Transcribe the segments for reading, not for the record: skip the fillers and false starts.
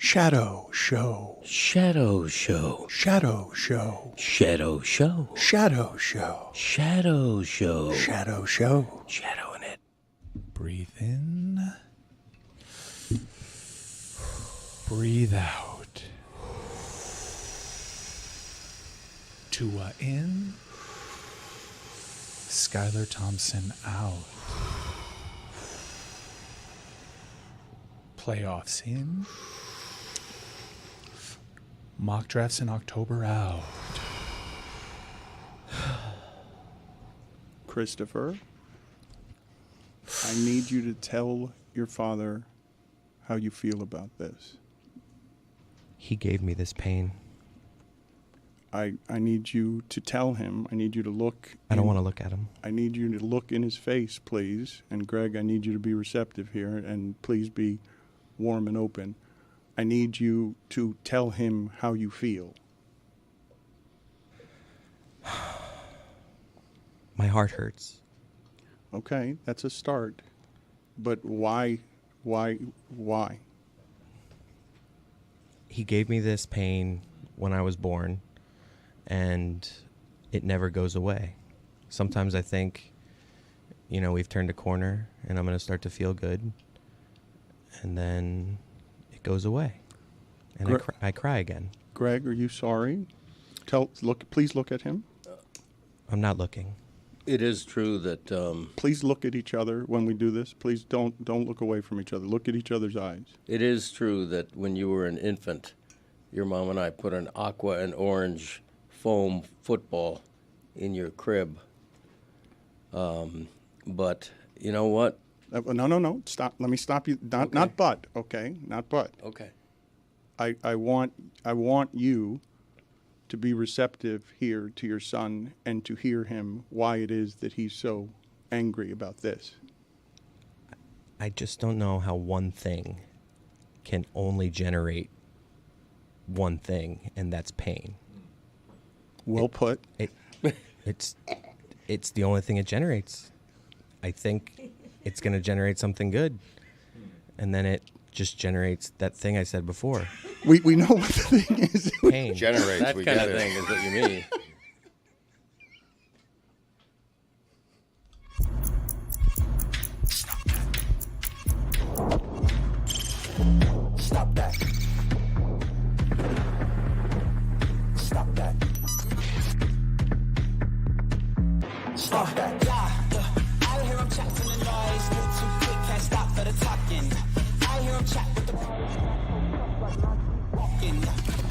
Shadow Show. Shadow Show. Shadow Show. Shadow Show. Shadow Show. Shadow Show. Shadow Show. Shadow in it. Breathe in. Breathe out. Tua in. Skylar Thompson out. Playoffs in. Mock drafts in October out. Christopher, I need you to tell your father how you feel about this. He gave me this pain. I need you to tell him. I need you to look. I don't want to look at him. I need you to look in his face, please. And Greg, I need you to be receptive here, and please be warm and open. I need you to tell him how you feel. My heart hurts. Okay, that's a start. But why? He gave me this pain when I was born, and it never goes away. Sometimes I think, we've turned a corner, and I'm going to start to feel good, and then it goes away, and I cry again. Greg, are you sorry? Please look at him. I'm not looking. It is true that Please look at each other when we do this. Please don't look away from each other. Look at each other's eyes. it is true that when you were an infant, your mom and I put an aqua and orange foam football in your crib. But you know what? No. Stop. Let me stop you. Not but. Okay. Not but. Okay. I want you to be receptive here to your son and to hear him why it is that he's so angry about this. I just don't know how one thing can only generate one thing, and that's pain. Well put. It's the only thing it generates. I think it's going to generate something good, and then it just generates that thing I said before. We know what the thing is. Pain. Generates. That We kind get of it. thing is what you mean. Stop that. Stop that. Stop that. I hear him chat from the noise, move too quick, can't stop for the talking. I hear him chat with the walking.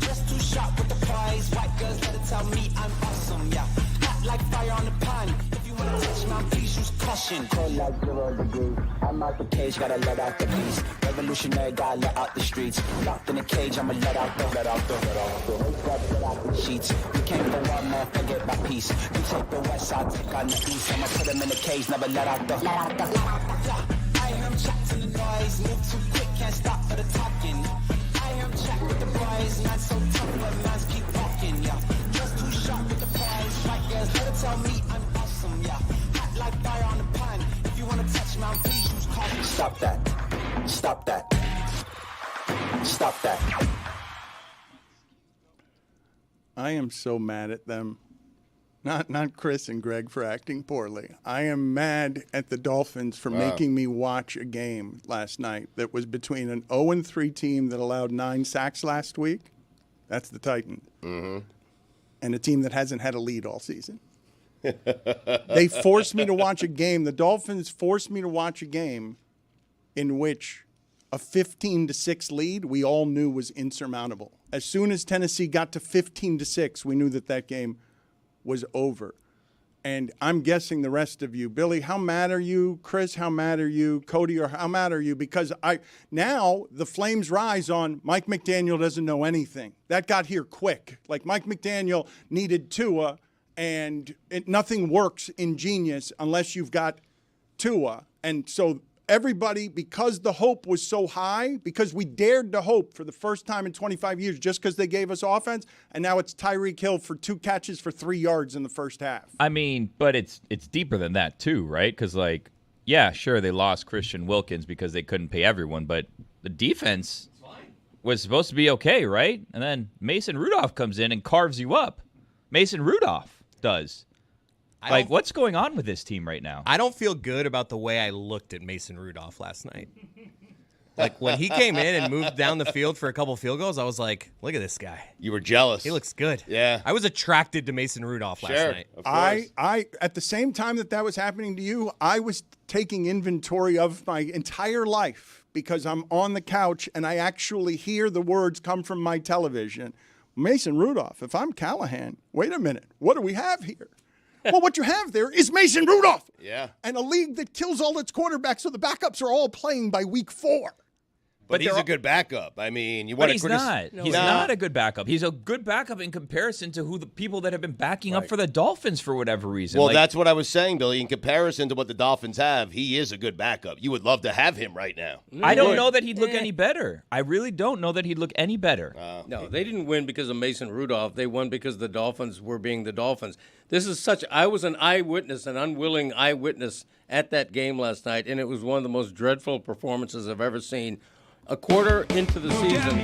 Just too sharp with the prize. White girls let it tell me I'm awesome, yeah. Hot like fire on the pan. If you wanna touch my please use caution. Cold like 0 degrees. I'm out the cage, gotta let out the beast. Revolutionary, gotta let out the streets. Locked in a cage, I'ma let out the sheets. We came for one man, forget my peace. We take the west side, take on the east. I'ma put him in the cage, never let out the. I hear him chat to the noise, move too quick, can't stop for the talking. I hear him chat with the boys, not so tough, but man's keep walking, yeah. Just too sharp with the prize. White girls let it tell me I'm awesome, yeah. Hot like fire on the pan. If you wanna touch my please use caution. Stop that. Stop that. Stop that. I am so mad at them. Not Chris and Greg for acting poorly. I am mad at the Dolphins for making me watch a game last night that was between an 0-3 team that allowed 9 sacks last week. That's the Titans. Mm-hmm. And a team that hasn't had a lead all season. They forced me to watch a game. The Dolphins forced me to watch a game in which a 15-6 lead we all knew was insurmountable. As soon as Tennessee got to 15-6, we knew that game was over. And I'm guessing the rest of you, Billy, how mad are you? Chris, how mad are you? Cody, or how mad are you? Because now the flames rise on Mike McDaniel doesn't know anything. That got here quick. Like Mike McDaniel needed Tua, and nothing works in Genius unless you've got Tua. And so everybody, because the hope was so high, because we dared to hope for the first time in 25 years just because they gave us offense, and now it's Tyreek Hill for 2 catches for 3 yards in the first half. I mean, but it's deeper than that too, right? Because, yeah, sure, they lost Christian Wilkins because they couldn't pay everyone, but the defense was supposed to be okay, right? And then Mason Rudolph comes in and carves you up. Mason Rudolph does. Like, what's going on with this team right now? I don't feel good about the way I looked at Mason Rudolph last night. Like, when he came in and moved down the field for a couple field goals, I was like, look at this guy. You were jealous. He looks good. Yeah. I was attracted to Mason Rudolph last night. Of course. I at the same time that was happening to you, I was taking inventory of my entire life because I'm on the couch and I actually hear the words come from my television. Mason Rudolph, if I'm Callahan, wait a minute, what do we have here? Well, what you have there is Mason Rudolph. Yeah. And a league that kills all its quarterbacks, so the backups are all playing by week 4. But he's a good backup. I mean, you want But to he's not. No, He's not a good backup. He's a good backup in comparison to who the people that have been backing up for the Dolphins for whatever reason. Well, that's what I was saying, Billy. In comparison to what the Dolphins have, he is a good backup. You would love to have him right now. I don't know that he'd look any better. I really don't know that he'd look any better. No, they didn't win because of Mason Rudolph. They won because the Dolphins were being the Dolphins. I was an eyewitness, an unwilling eyewitness at that game last night, and it was one of the most dreadful performances I've ever seen. A quarter into the season,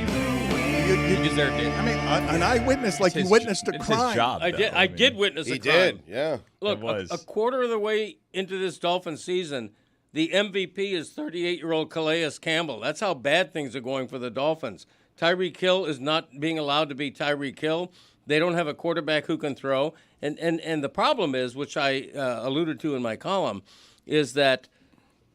You deserved it. I mean, an eyewitness like you witnessed a It's crime. his job. I did witness a crime. He did, yeah. Look, It was. a quarter of the way into this Dolphins season, the MVP is 38-year-old Calais Campbell. That's how bad things are going for the Dolphins. Tyreek Hill is not being allowed to be Tyreek Hill. They don't have a quarterback who can throw. And the problem is, which I alluded to in my column, is that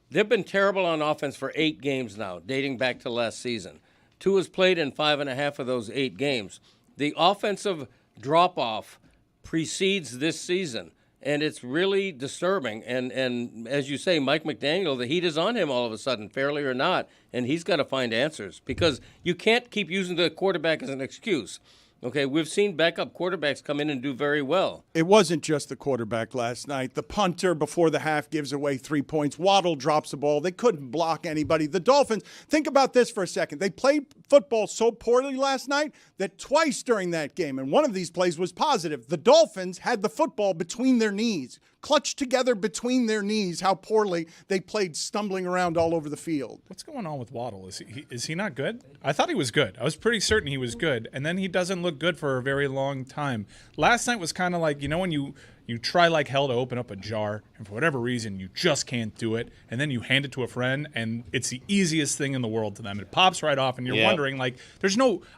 they've been terrible on offense for 8 games now, dating back to last season. Tua's played in 5.5 of those 8 games. The offensive drop-off precedes this season, and it's really disturbing. And as you say, Mike McDaniel, the heat is on him all of a sudden, fairly or not, and he's got to find answers because you can't keep using the quarterback as an excuse. Okay, we've seen backup quarterbacks come in and do very well. It wasn't just the quarterback last night. The punter before the half gives away 3 points. Waddle drops the ball. They couldn't block anybody. The Dolphins, think about this for a second. They played football so poorly last night that twice during that game, and one of these plays was positive, the Dolphins had the football between their knees, clutched together between their knees, how poorly they played, stumbling around all over the field. What's going on with Waddle? Is he not good? I thought he was good. I was pretty certain he was good, and then he doesn't look good for a very long time. Last night was kind of like, when you try like hell to open up a jar, and for whatever reason you just can't do it, and then you hand it to a friend, and it's the easiest thing in the world to them. It pops right off, and you're wondering, like,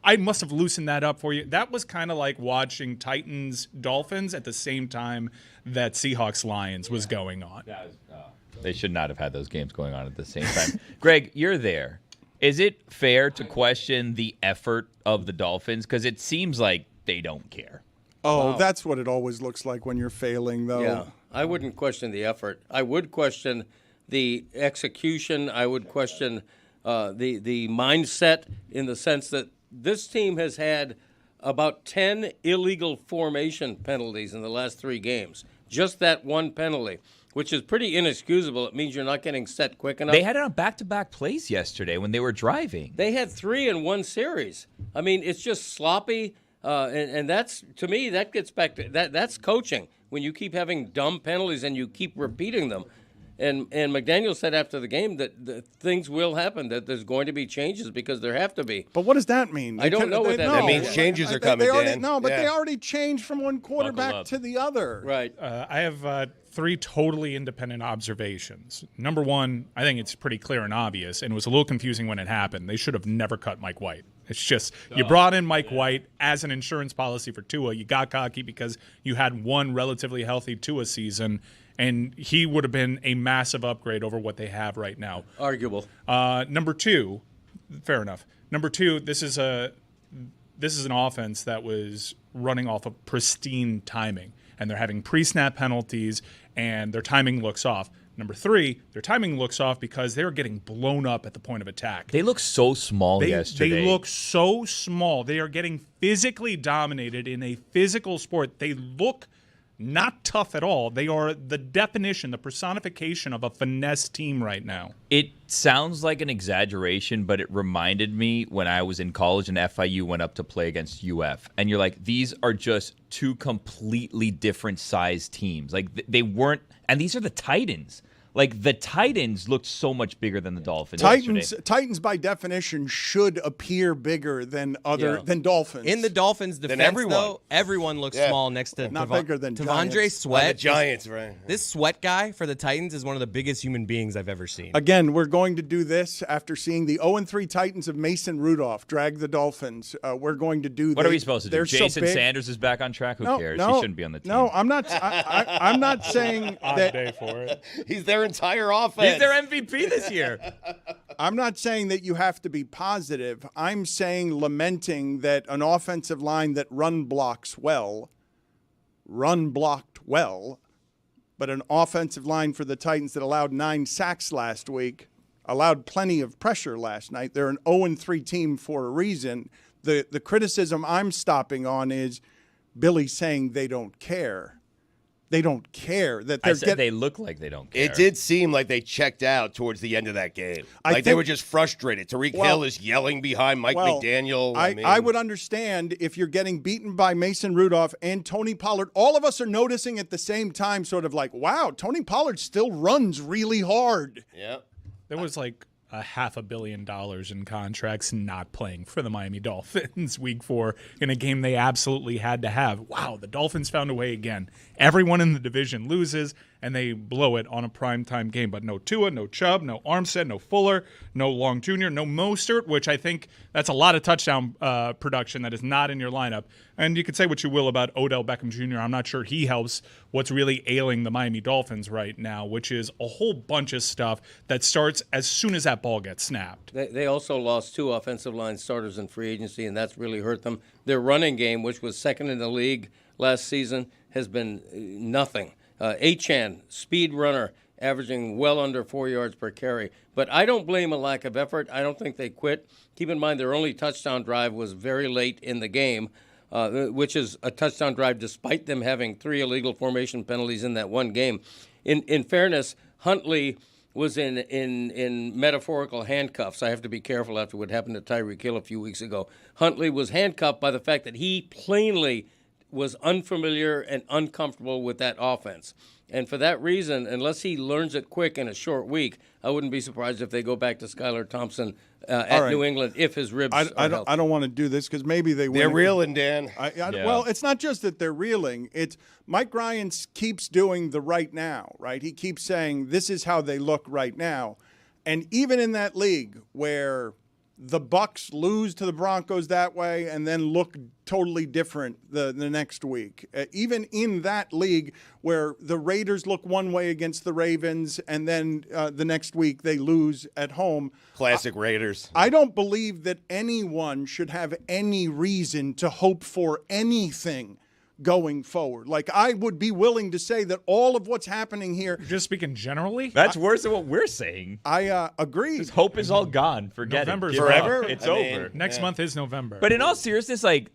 I must have loosened that up for you. That was kind of like watching Titans-Dolphins at the same time that Seahawks-Lions was going on. They should not have had those games going on at the same time. Greg, you're there. Is it fair to question the effort of the Dolphins? Because it seems like they don't care. Oh, That's what it always looks like when you're failing, though. Yeah, I wouldn't question the effort. I would question the execution. I would question the mindset in the sense that this team has had about 10 illegal formation penalties in the last 3 games. Just that one penalty, which is pretty inexcusable. It means you're not getting set quick enough. They had it on back-to-back plays yesterday when they were driving. They had 3 in one series. I mean, it's just sloppy, and that's, to me, that gets back to that's coaching. When you keep having dumb penalties and you keep repeating them. And McDaniel said after the game that things will happen, that there's going to be changes because there have to be. But what does that mean? I don't know what that means. That means changes are coming, Dan. No, but Yeah. they already changed from one Buckle quarterback up. to the other. Right. I have 3 totally independent observations. Number one, I think it's pretty clear and obvious, and it was a little confusing when it happened. They should have never cut Mike White. It's just, you brought in Mike White as an insurance policy for Tua. You got cocky because you had one relatively healthy Tua season, and he would have been a massive upgrade over what they have right now. Arguable. Number 2, fair enough. Number 2, this is an offense that was running off of pristine timing, and they're having pre-snap penalties, and their timing looks off. Number 3, their timing looks off because they were getting blown up at the point of attack. They look so small yesterday. They look so small. They are getting physically dominated in a physical sport. They look not tough at all. They are the definition, the personification of a finesse team right now. It sounds like an exaggeration, but it reminded me when I was in college and FIU went up to play against UF. And you're like, these are just 2 completely different sized teams. Like, they weren't, and these are the Titans. Like the Titans looked so much bigger than the Dolphins. yesterday. Titans by definition should appear bigger than than Dolphins. In the Dolphins' defense, everyone. everyone looks Yeah. small next to Not bigger than Tavondre Giants. Sweat. The Giants, right? This Sweat guy for the Titans is one of the biggest human beings I've ever seen. Again, we're going to do this after seeing the 0-3 Titans of Mason Rudolph drag the Dolphins. We're going to do. What are we supposed to do? They're so Jason big. Sanders is back on track. Who cares? He shouldn't be on the team. No, I'm not. I'm not saying Odd that. day for it. He's their entire offense. He's their MVP this year. I'm not saying that you have to be positive. I'm saying lamenting that an offensive line that run blocked well, but an offensive line for the Titans that allowed 9 sacks last week, allowed plenty of pressure last night. They're an 0-3 team for a reason. The criticism I'm stopping on is Billy saying they don't care. They don't care that they're I said they look like they don't care. It did seem like they checked out towards the end of that game. Like they think- were just frustrated. Tariq Hill is yelling behind Mike McDaniel. I would understand if you're getting beaten by Mason Rudolph and Tony Pollard. All of us are noticing at the same time, sort of like, wow, Tony Pollard still runs really hard. Yeah. There was like $500 million in contracts not playing for the Miami Dolphins week 4 in a game they absolutely had to have. Wow, the Dolphins found a way again. Everyone in the division loses, and they blow it on a primetime game. But no Tua, no Chubb, no Armstead, no Fuller, no Long Jr., no Mostert, which I think that's a lot of touchdown production that is not in your lineup. And you could say what you will about Odell Beckham Jr. I'm not sure he helps what's really ailing the Miami Dolphins right now, which is a whole bunch of stuff that starts as soon as that ball gets snapped. They also lost 2 offensive line starters in free agency, and that's really hurt them. Their running game, which was second in the league last season, has been nothing. Achane, speed runner, averaging well under 4 yards per carry. But I don't blame a lack of effort. I don't think they quit. Keep in mind their only touchdown drive was very late in the game, which is a touchdown drive despite them having 3 illegal formation penalties in that one game. In fairness, Huntley was in metaphorical handcuffs. I have to be careful after what happened to Tyreek Hill a few weeks ago. Huntley was handcuffed by the fact that he plainly was unfamiliar and uncomfortable with that offense. And for that reason, unless he learns it quick in a short week, I wouldn't be surprised if they go back to Skylar Thompson at New England if his ribs I don't want to do this because maybe they win. They're reeling, Dan. Well, it's not just that they're reeling. It's Mike Ryan keeps doing the right now, right? He keeps saying this is how they look right now. And even in that league where the Bucs lose to the Broncos that way and then look totally different the next week. Even in that league where the Raiders look one way against the Ravens and then the next week they lose at home. Classic Raiders. I don't believe that anyone should have any reason to hope for anything going forward. Like, I would be willing to say that all of what's happening here. Just speaking generally, That's worse than what we're saying. I agree. His hope is all gone. Forget November's it. Give forever? up. It's I mean, over. next month is November. But in all seriousness, like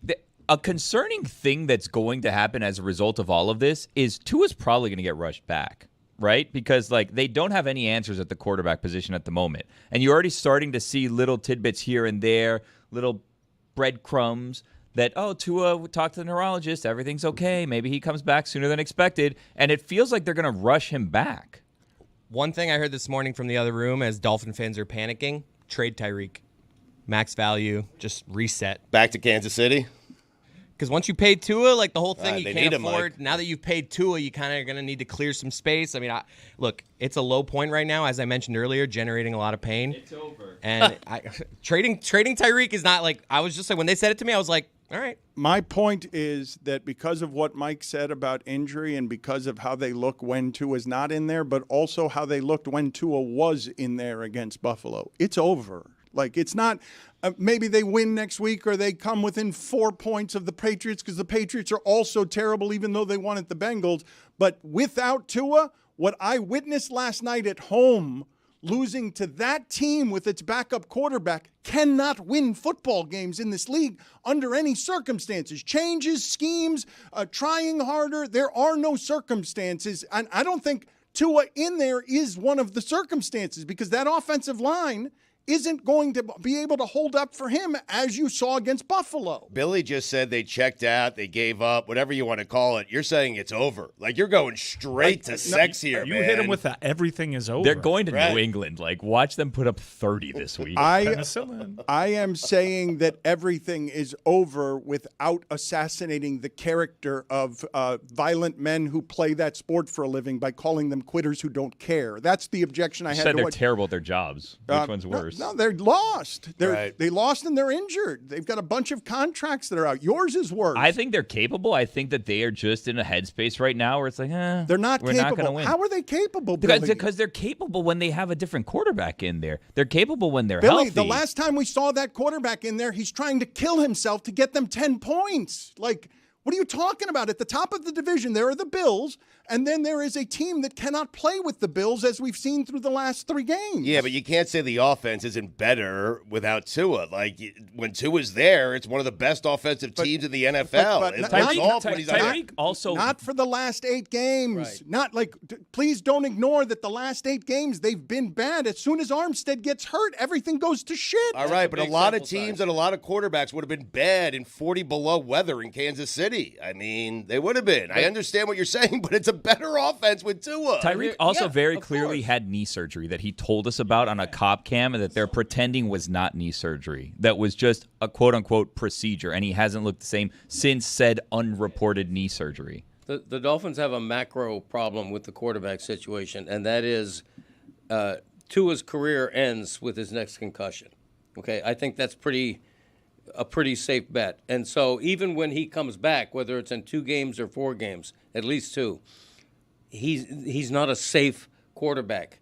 a concerning thing that's going to happen as a result of all of this is Tua's probably going to get rushed back, right? Because like they don't have any answers at the quarterback position at the moment, and you're already starting to see little tidbits here and there, little breadcrumbs that, oh, Tua talked to the neurologist, everything's okay, maybe he comes back sooner than expected, and it feels like they're going to rush him back. One thing I heard this morning from the other room as Dolphin fans are panicking, trade Tyreek. Max value, just reset. Back to Kansas City. Because once you pay Tua, like the whole thing you they can't need him, afford. Mike. Now that you've paid Tua, you kind of are going to need to clear some space. I mean, look, it's a low point right now, as I mentioned earlier, generating a lot of pain. It's over. And trading Tyreek is not like, I was just like, when they said it to me, I was like, all right. My point is that because of what Mike said about injury and because of how they look when Tua's not in there, but also how they looked when Tua was in there against Buffalo, it's over. Like, it's not maybe they win next week or they come within 4 points of the Patriots because the Patriots are also terrible even though they won at the Bengals. But without Tua, what I witnessed last night at home, losing to that team with its backup quarterback, cannot win football games in this league under any circumstances. Changes, schemes, trying harder. There are no circumstances. And I don't think Tua in there is one of the circumstances because that offensive line isn't going to be able to hold up for him as you saw against Buffalo. Billy just said they checked out, they gave up, whatever you want to call it. You're saying it's over. Like, you're going straight to sex here, You man. hit him with that. Everything is over. They're going to Right. New England. Like, watch them put up 30 this week. Penicillin. I am saying that everything is over without assassinating the character of violent men who play that sport for a living by calling them quitters who don't care. That's the objection I You had said to they're what terrible at their jobs. Which one's worse? No, they're lost. Right. They lost and they're injured. They've got a bunch of contracts that are out. Yours is worse. I think they're capable. I think that they are just in a headspace right now where it's like, they're not we're capable. not going to win. How are they capable, Billy? Because they're capable when they have a different quarterback in there. They're capable when they're Billy, healthy. the last time we saw that quarterback in there, he's trying to kill himself to get them 10 points. Like, what are you talking about? At the top of the division, there are the Bills, and then there is a team that cannot play with the Bills, as we've seen through the last 3 games. Yeah, but you can't say the offense isn't better without Tua. Like, when Tua's there, it's one of the best offensive teams in the NFL. but It's not- off when he's on. Tyreek also Not for the last 8 games. Right. Not like, please don't ignore that the last 8 games, they've been bad. As soon as Armstead gets hurt, everything goes to shit. All right, but a big lot of sample teams size. and a lot of quarterbacks would have been bad in 40 below weather in Kansas City. I mean, they would have been. I understand what you're saying, but it's a better offense with Tua. Tyreek also Yeah, very of clearly course. had knee surgery that he told us about on a cop cam and that they're pretending was not knee surgery. That was just a quote-unquote procedure, and he hasn't looked the same since said unreported knee surgery. The Dolphins have a macro problem with the quarterback situation, and that is Tua's career ends with his next concussion. Okay, I think that's a pretty safe bet. And so even when he comes back, whether it's in 2 games or 4 games, at least 2, he's not a safe quarterback.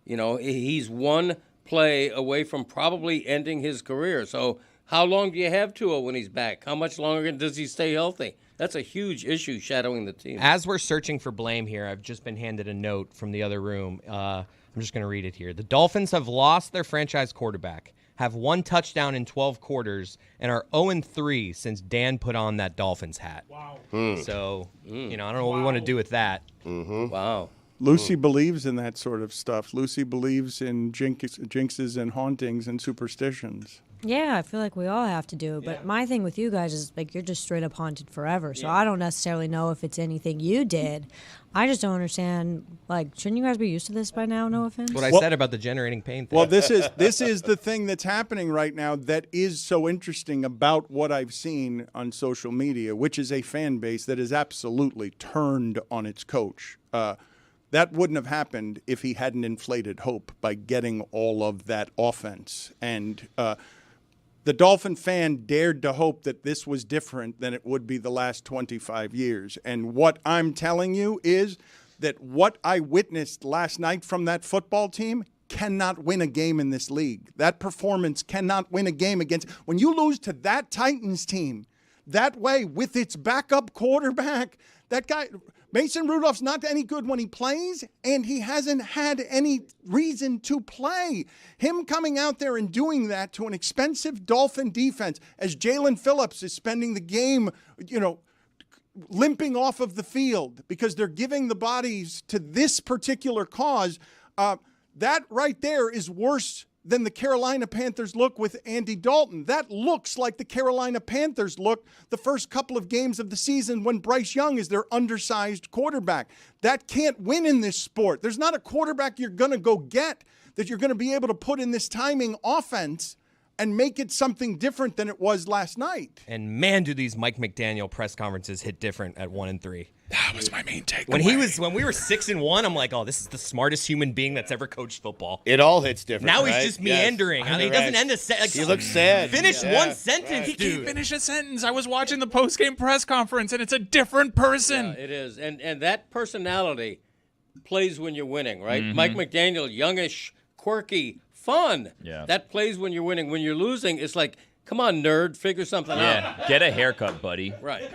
You know, he's one play away from probably ending his career. So how long do you have Tua when he's back? How much longer does he stay healthy? That's a huge issue shadowing the team. As we're searching for blame here, I've just been handed a note from the other room. I'm just going to read it here. The Dolphins have lost their franchise quarterback, have 1 touchdown in 12 quarters, and are 0-3 since Dan put on that Dolphins hat. Wow. So, I don't know what we want to do with that. Wow. Lucy believes in that sort of stuff. Lucy believes in jinxes and hauntings and superstitions. Yeah, I feel like we all have to do it. But my thing with you guys is, like, you're just straight up haunted forever. So I don't necessarily know if it's anything you did. I just don't understand. Like, shouldn't you guys be used to this by now? No offense. What I said about the generating pain thing. Well, this is the thing that's happening right now that is so interesting about what I've seen on social media, which is a fan base that is absolutely turned on its coach. That wouldn't have happened if he hadn't inflated hope by getting all of that offense. And the Dolphin fan dared to hope that this was different than it would be the last 25 years. And what I'm telling you is that what I witnessed last night from that football team cannot win a game in this league. That performance cannot win a game against. When you lose to that Titans team that way with its backup quarterback, that guy, Mason Rudolph's not any good when he plays, and he hasn't had any reason to play. Him coming out there and doing that to an expensive Dolphin defense as Jalen Phillips is spending the game, limping off of the field because they're giving the bodies to this particular cause, that right there is worse than the Carolina Panthers look with Andy Dalton. That looks like the Carolina Panthers look the first couple of games of the season when Bryce Young is their undersized quarterback. That can't win in this sport. There's not a quarterback you're going to go get that you're going to be able to put in this timing offense and make it something different than it was last night. And man, do these Mike McDaniel press conferences hit different at 1-3. That was my main takeaway. When we were 6-1, I'm like, oh, this is the smartest human being that's ever coached football. It all hits different. Now right? he's just meandering. Yes. He doesn't end a sentence. He looks sad. Finish Yeah. one sentence, He dude. can't finish a sentence. I was watching the post-game press conference, and it's a different person. Yeah, it is. And that personality plays when you're winning, right? Mike McDaniel, youngish, quirky, fun. Yeah. That plays when you're winning. When you're losing, it's like, come on, nerd, figure something out. Yeah, get a haircut, buddy. Right.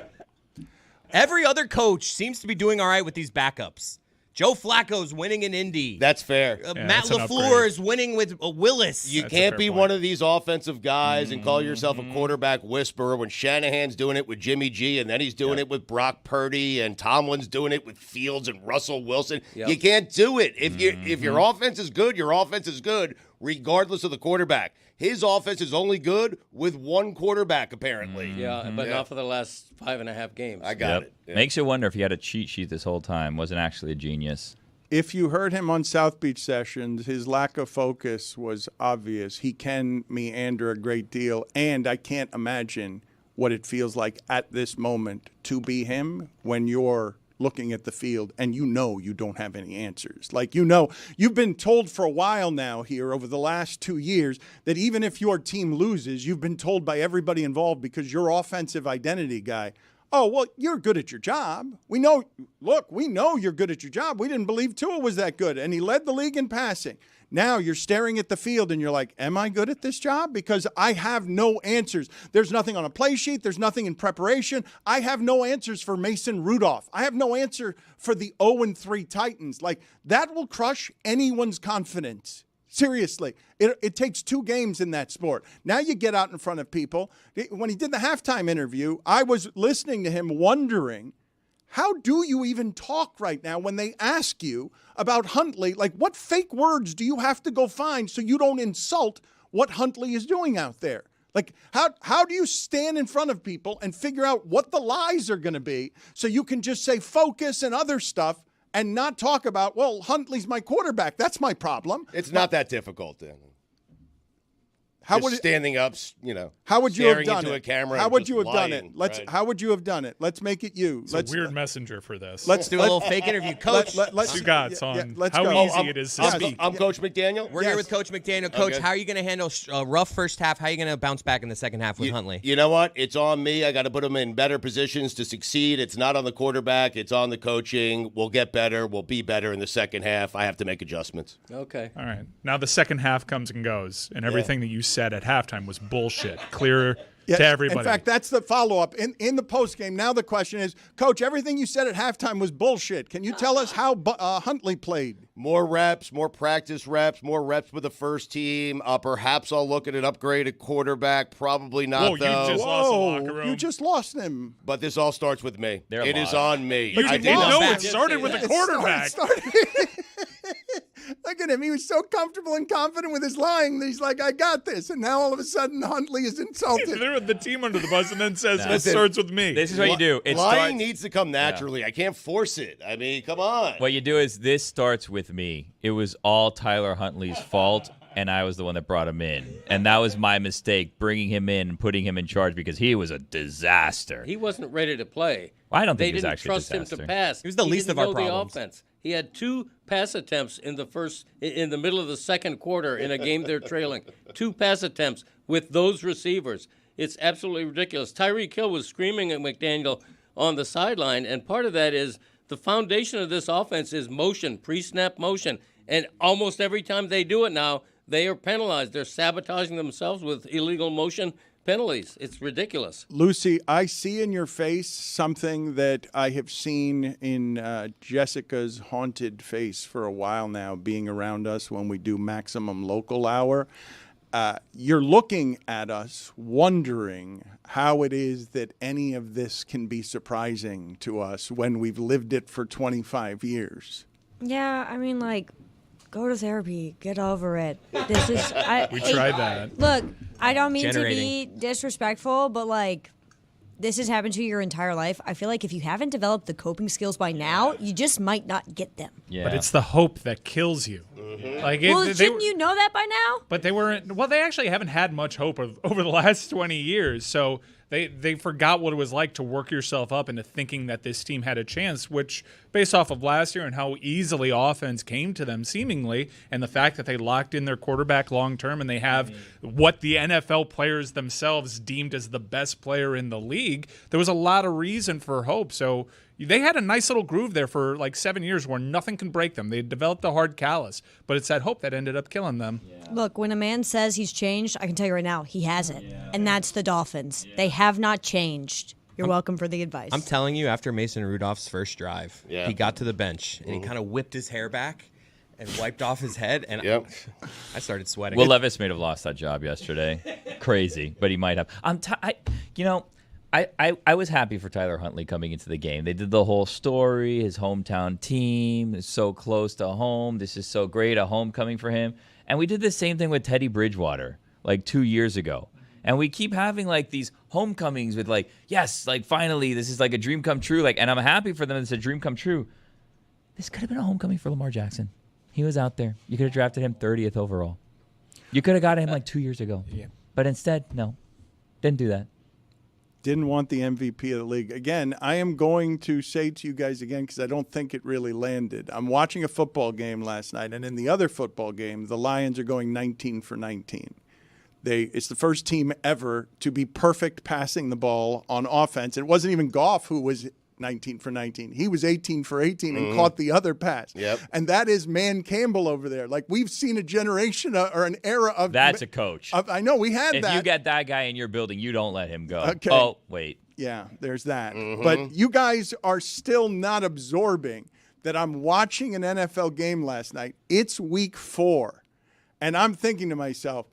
Every other coach seems to be doing all right with these backups. Joe Flacco's winning in Indy. That's fair. Yeah, Matt that's an LaFleur upgrade. is winning with Willis. You That's a can't fair be point. one of these offensive guys and call yourself a quarterback whisperer when Shanahan's doing it with Jimmy G and then he's doing it with Brock Purdy and Tomlin's doing it with Fields and Russell Wilson. Yep. You can't do it. If your offense is good, your offense is good. regardless of the quarterback. His offense is only good with one quarterback, apparently. Yeah, but not for the last 5.5 games. I got it. Yeah. Makes you wonder if he had a cheat sheet this whole time. Wasn't actually a genius. If you heard him on South Beach sessions, his lack of focus was obvious. He can meander a great deal, and I can't imagine what it feels like at this moment to be him when you're looking at the field and you don't have any answers. Like, you've been told for a while now here over the last 2 years that even if your team loses, you've been told by everybody involved because you're offensive identity guy, oh, well, you're good at your job. We know you're good at your job. We didn't believe Tua was that good, and he led the league in passing. Now you're staring at the field, and you're like, am I good at this job? Because I have no answers. There's nothing on a play sheet. There's nothing in preparation. I have no answers for Mason Rudolph. I have no answer for the 0-3 Titans. Like, that will crush anyone's confidence. Seriously, it takes 2 games in that sport. Now you get out in front of people. When he did the halftime interview, I was listening to him wondering, how do you even talk right now when they ask you about Huntley? Like, what fake words do you have to go find so you don't insult what Huntley is doing out there? Like, how do you stand in front of people and figure out what the lies are going to be so you can just say focus and other stuff and not talk about, well, Huntley's my quarterback. That's my problem. It's not that difficult, then. How just would it, standing up, how would you have staring done into it? a camera? How and would just you have done lying, it? right? How would you have done it? Let's make it you. It's a weird messenger for this. Let's do a little fake interview. Coach, Stugotz on how go. easy it is to speak. I'm Coach McDaniel. we're here with Coach McDaniel. Coach, how are you going to handle a rough first half? How are you going to bounce back in the second half with Huntley? You know what? It's on me. I got to put him in better positions to succeed. It's not on the quarterback. It's on the coaching. We'll get better. We'll be better in the second half. I have to make adjustments. Okay. All right. Now the second half comes and goes, and everything that you said at halftime was bullshit. Clear to everybody. In fact, that's the follow-up. In the postgame, now the question is, Coach, everything you said at halftime was bullshit. Can you tell us how Huntley played? More reps, more practice reps, more reps with the first team. Perhaps I'll look at an upgrade at quarterback. Probably not, Whoa, though. you just lost the locker room. You just lost him. But this all starts with me. They're It is lost. on me. You I didn't did know not- it started with the quarterback. Look at him. He was so comfortable and confident with his lying that he's like, I got this. And now all of a sudden Huntley is insulted. He threw the team under the bus and then says, it Listen, starts with me. This is what you do. It Lying starts, needs to come naturally. I can't force it. I mean, come on. what you do is this starts with me. It was all Tyler Huntley's fault, and I was the one that brought him in. And that was my mistake, bringing him in and putting him in charge because he was a disaster. He wasn't ready to play. I don't think They he was didn't actually trust a him to disaster. pass. He was the least didn't of our know problems. The offense. He had 2 pass attempts in the middle of the second quarter in a game they're trailing. 2 pass attempts with those receivers. It's absolutely ridiculous. Tyreek Hill was screaming at McDaniel on the sideline, and part of that is the foundation of this offense is motion, pre-snap motion. And almost every time they do it now, they are penalized. They're sabotaging themselves with illegal motion penalties. It's ridiculous. Lucy, I see in your face something that I have seen in Jessica's haunted face for a while now, being around us when we do Maximum Local Hour. You're looking at us wondering how it is that any of this can be surprising to us when we've lived it for 25 years. Yeah, I mean, like, go to therapy. Get over it. This is. We tried that. Look, I don't mean to Generating. be disrespectful, but like, this has happened to you your entire life. I feel like if you haven't developed the coping skills by now, you just might not get them. Yeah. But it's the hope that kills you. Like Well, shouldn't you know that by now? But they weren't. Well, they actually haven't had much hope over the last 20 years. So they forgot what it was like to work yourself up into thinking that this team had a chance, which, based off of last year and how easily offense came to them, seemingly, and the fact that they locked in their quarterback long term and they have what the NFL players themselves deemed as the best player in the league, there was a lot of reason for hope. So they had a nice little groove there for like 7 years where nothing can break them. They developed a hard callus, but it's that hope that ended up killing them. Look, when a man says he's changed, I can tell you right now, he hasn't. And that's the Dolphins. They have not changed. You're welcome for the advice. I'm telling you, after Mason Rudolph's first drive, Yeah. he got to the bench and he kind of whipped his hair back and wiped off his head, and Yep. I started sweating. Will Levis may have lost that job yesterday. Crazy, but he might have. I was happy for Tyler Huntley coming into the game. They did the whole story. His hometown team is so close to home. This is so great, a homecoming for him. And we did the same thing with Teddy Bridgewater like 2 years ago. And we keep having like these homecomings with like, yes, like finally this is like a dream come true. Like, and I'm happy for them it's a dream come true. This could have been a homecoming for Lamar Jackson. He was out there. You could have drafted him 30th overall. You could have got him like 2 years ago. Yeah. But instead, no. Didn't do that. Didn't want the MVP of the league. Again, I am going to say to you guys again, because I don't think it really landed. I'm watching a football game last night, and in the other football game, the Lions are going 19 for 19. It's the first team ever to be perfect passing the ball on offense. It wasn't even Goff who was 19 for 19. He was 18 for 18 and caught the other pass. Yep. And that is Man Campbell over there. Like, we've seen a generation or an era of... That's a coach. I know, we had If that. you get that guy in your building, you don't let him go. Okay. Oh, wait. Yeah, there's that. But you guys are still not absorbing that I'm watching an NFL game last night. It's week 4. And I'm thinking to myself,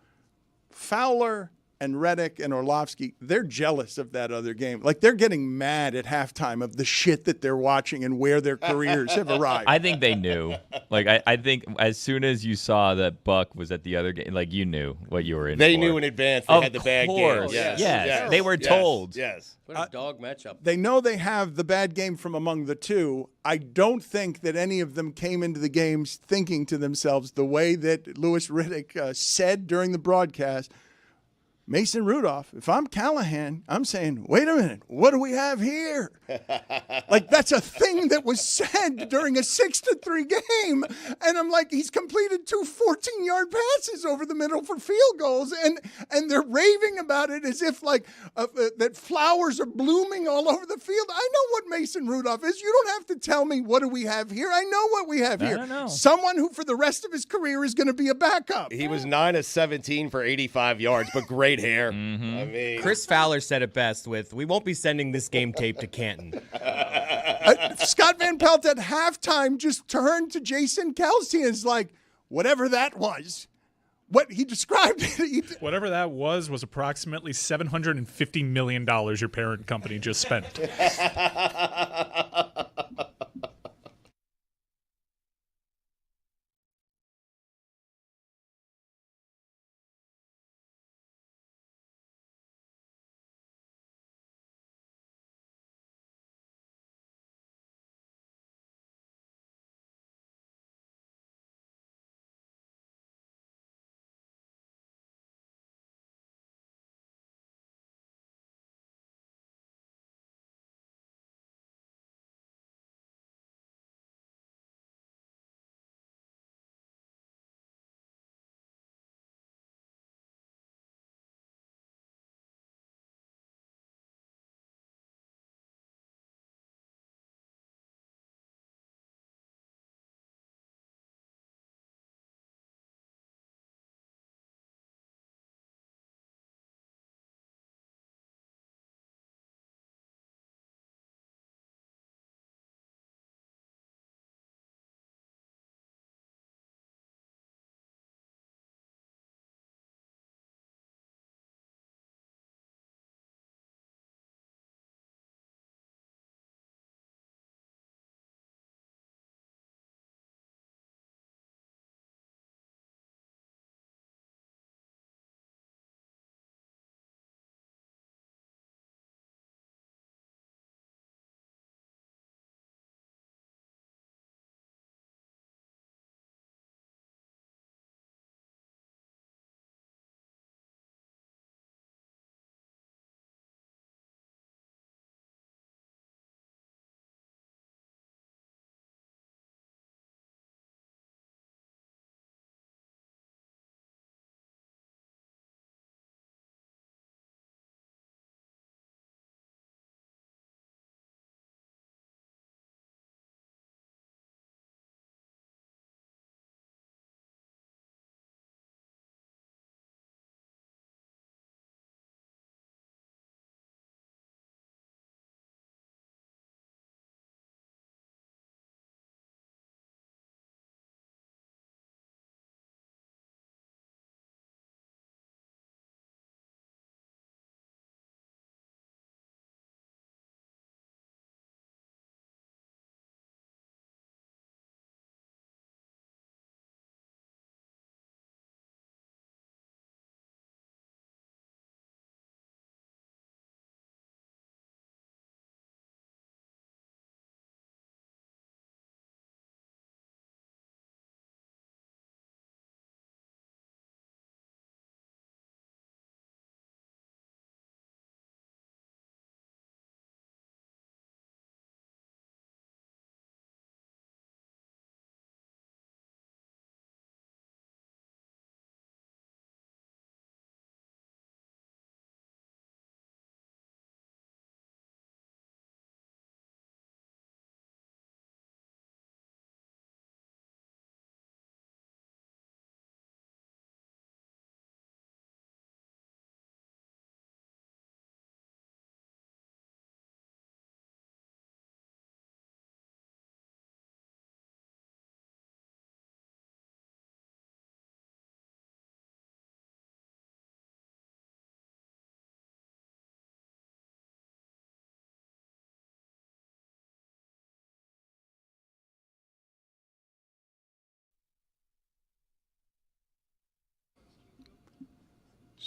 Fowler and Reddick and Orlovsky, they're jealous of that other game. Like, they're getting mad at halftime of the shit that they're watching and where their careers have arrived. I think they knew. Like, I think as soon as you saw that Buck was at the other game, like, you knew what you were in They for. knew in advance they Of had the bad game. course. Yes. They were told. Yes. What a dog matchup. They know they have the bad game from among the two. I don't think that any of them came into the games thinking to themselves the way that Louis Riddick said during the broadcast, Mason Rudolph, if I'm Callahan, I'm saying, wait a minute, what do we have here? Like, that's a thing that was said during a 6-3 game. And I'm like, he's completed 2 14-yard passes over the middle for field goals. And they're raving about it as if, like, that flowers are blooming all over the field. I know what Mason Rudolph is. You don't have to tell me what do we have here. I know what we have here. know. Someone who for the rest of his career is going to be a backup. He was 9 of 17 for 85 yards, but great hair. I mean, Chris Fowler said it best with, we won't be sending this game tape to Canton. Scott Van Pelt at halftime just turned to Jason Kelsey and is like, whatever that was, what he described it. Whatever that was approximately $750 million your parent company just spent.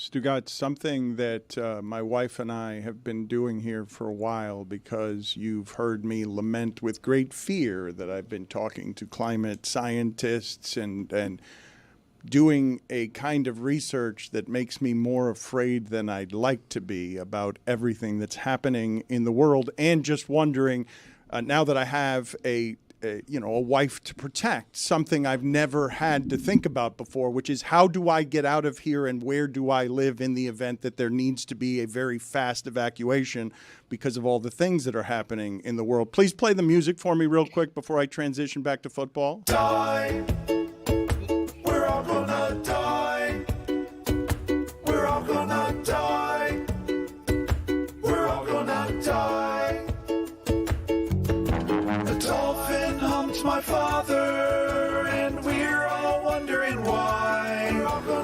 Stugotz, something that my wife and I have been doing here for a while, because you've heard me lament with great fear that I've been talking to climate scientists and doing a kind of research that makes me more afraid than I'd like to be about everything that's happening in the world, and just wondering, now that I have a wife to protect, something I've never had to think about before, which is how do I get out of here and where do I live in the event that there needs to be a very fast evacuation because of all the things that are happening in the world. Please play the music for me real quick before I transition back to football. Die. We're all gonna die. We're all gonna die. We're all gonna die. A dolphin humped my father, and we're all wondering why.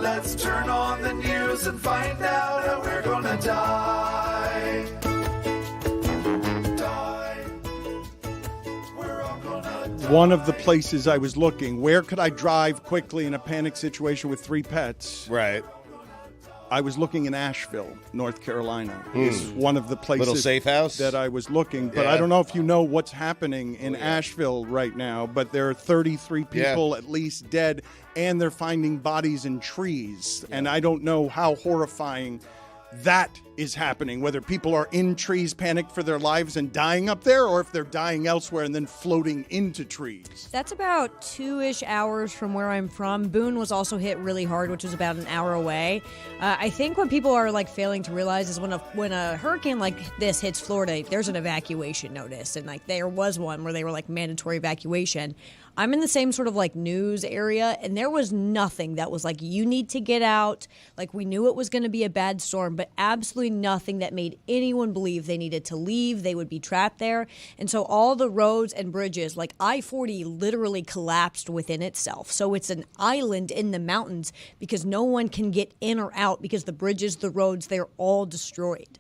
Let's turn on the news and find out how we're gonna die. Die. We're all gonna die. One of the places I was looking, where could I drive quickly in a panic situation with 3 pets? Right. I was looking in Asheville, North Carolina. It's one of the places Little safe house? that I was looking. But Yeah. I don't know if you know what's happening in Asheville right now, but there are 33 people at least dead, and they're finding bodies in trees. And I don't know how horrifying that is happening, whether people are in trees panicked for their lives and dying up there, or if they're dying elsewhere and then floating into trees. That's about 2-ish hours from where I'm from. Boone was also hit really hard, which was about an hour away. I think what people are like failing to realize is when a hurricane like this hits Florida, there's an evacuation notice, and like there was one where they were like mandatory evacuation. I'm in the same sort of like news area, and there was nothing that was like, you need to get out. Like, we knew it was going to be a bad storm, but absolutely nothing that made anyone believe they needed to leave, they would be trapped there. And so all the roads and bridges, like I-40 literally collapsed within itself. So it's an island in the mountains because no one can get in or out because the bridges, the roads, they're all destroyed.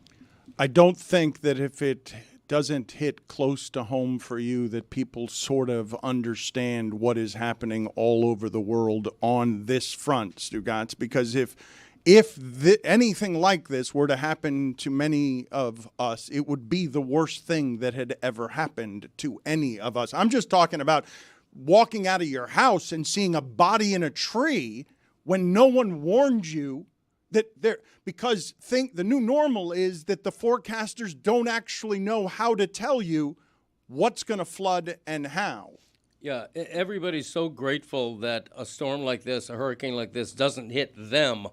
I don't think that if it doesn't hit close to home for you that people sort of understand what is happening all over the world on this front, Stugotz, because if anything like this were to happen to many of us, it would be the worst thing that had ever happened to any of us. I'm just talking about walking out of your house and seeing a body in a tree when no one warned you that there, because the new normal is that the forecasters don't actually know how to tell you what's going to flood and how. Yeah, everybody's so grateful that a storm like this, a hurricane like this, doesn't hit them,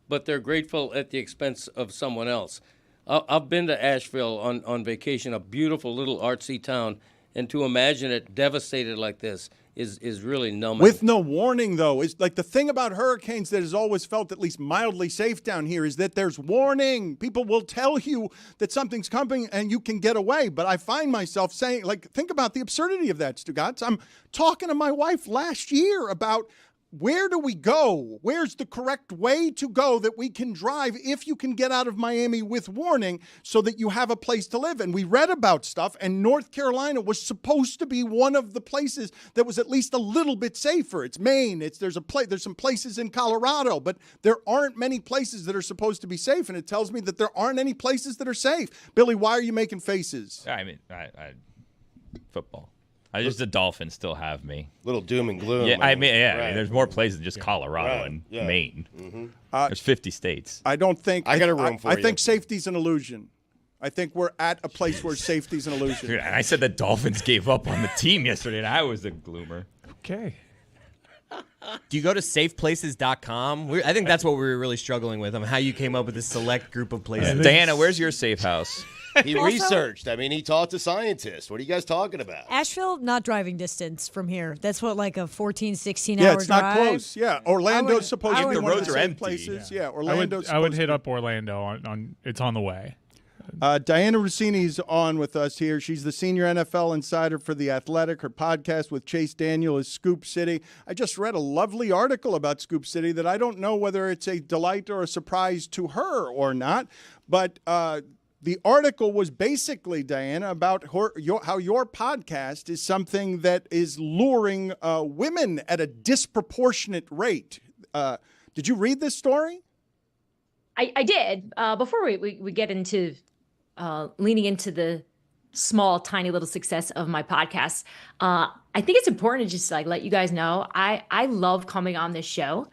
but they're grateful at the expense of someone else. I've been to Asheville on vacation, a beautiful little artsy town, and to imagine it devastated like this is really numbing. With no warning, though, is like the thing about hurricanes that has always felt at least mildly safe down here is that there's warning. People will tell you that something's coming and you can get away. But I find myself saying, like, think about the absurdity of that, Stugotz. I'm talking to my wife last year about where do we go? Where's the correct way to go that we can drive if you can get out of Miami with warning so that you have a place to live? And we read about stuff, and North Carolina was supposed to be one of the places that was at least a little bit safer. It's Maine. There's some places in Colorado, but there aren't many places that are supposed to be safe, and it tells me that there aren't any places that are safe. Billy, why are you making faces? I mean, football. The Dolphins still have me. Little doom and gloom. Yeah, I mean, right. there's more places than just Colorado and Maine. Mm-hmm. There's 50 states. I don't think I got a room for you. I think safety's an illusion. I think we're at a place where safety's an illusion. And I said the Dolphins gave up on the team yesterday, and I was the gloomer. Okay. Do you go to safeplaces.com? I think that's what we were really struggling with, how you came up with this select group of places. Diana, where's your safe house? He researched. I mean, he talked to scientists. What are you guys talking about? Asheville, not driving distance from here. That's what, like a 14, 16 Yeah, hour it's not drive? close. Yeah, Orlando's supposed to be the one of roads the are safe empty. places. Yeah, I Orlando's would hit up Orlando on it's on the way. Diana Rossini's on with us here. She's the senior NFL insider for The Athletic. Her podcast with Chase Daniel is Scoop City. I just read a lovely article about Scoop City that I don't know whether it's a delight or a surprise to her or not, but the article was basically, Diana, about how your podcast is something that is luring women at a disproportionate rate. Did you read this story? I did. Before we get into leaning into the small, tiny little success of my podcast, I think it's important to just like let you guys know I love coming on this show.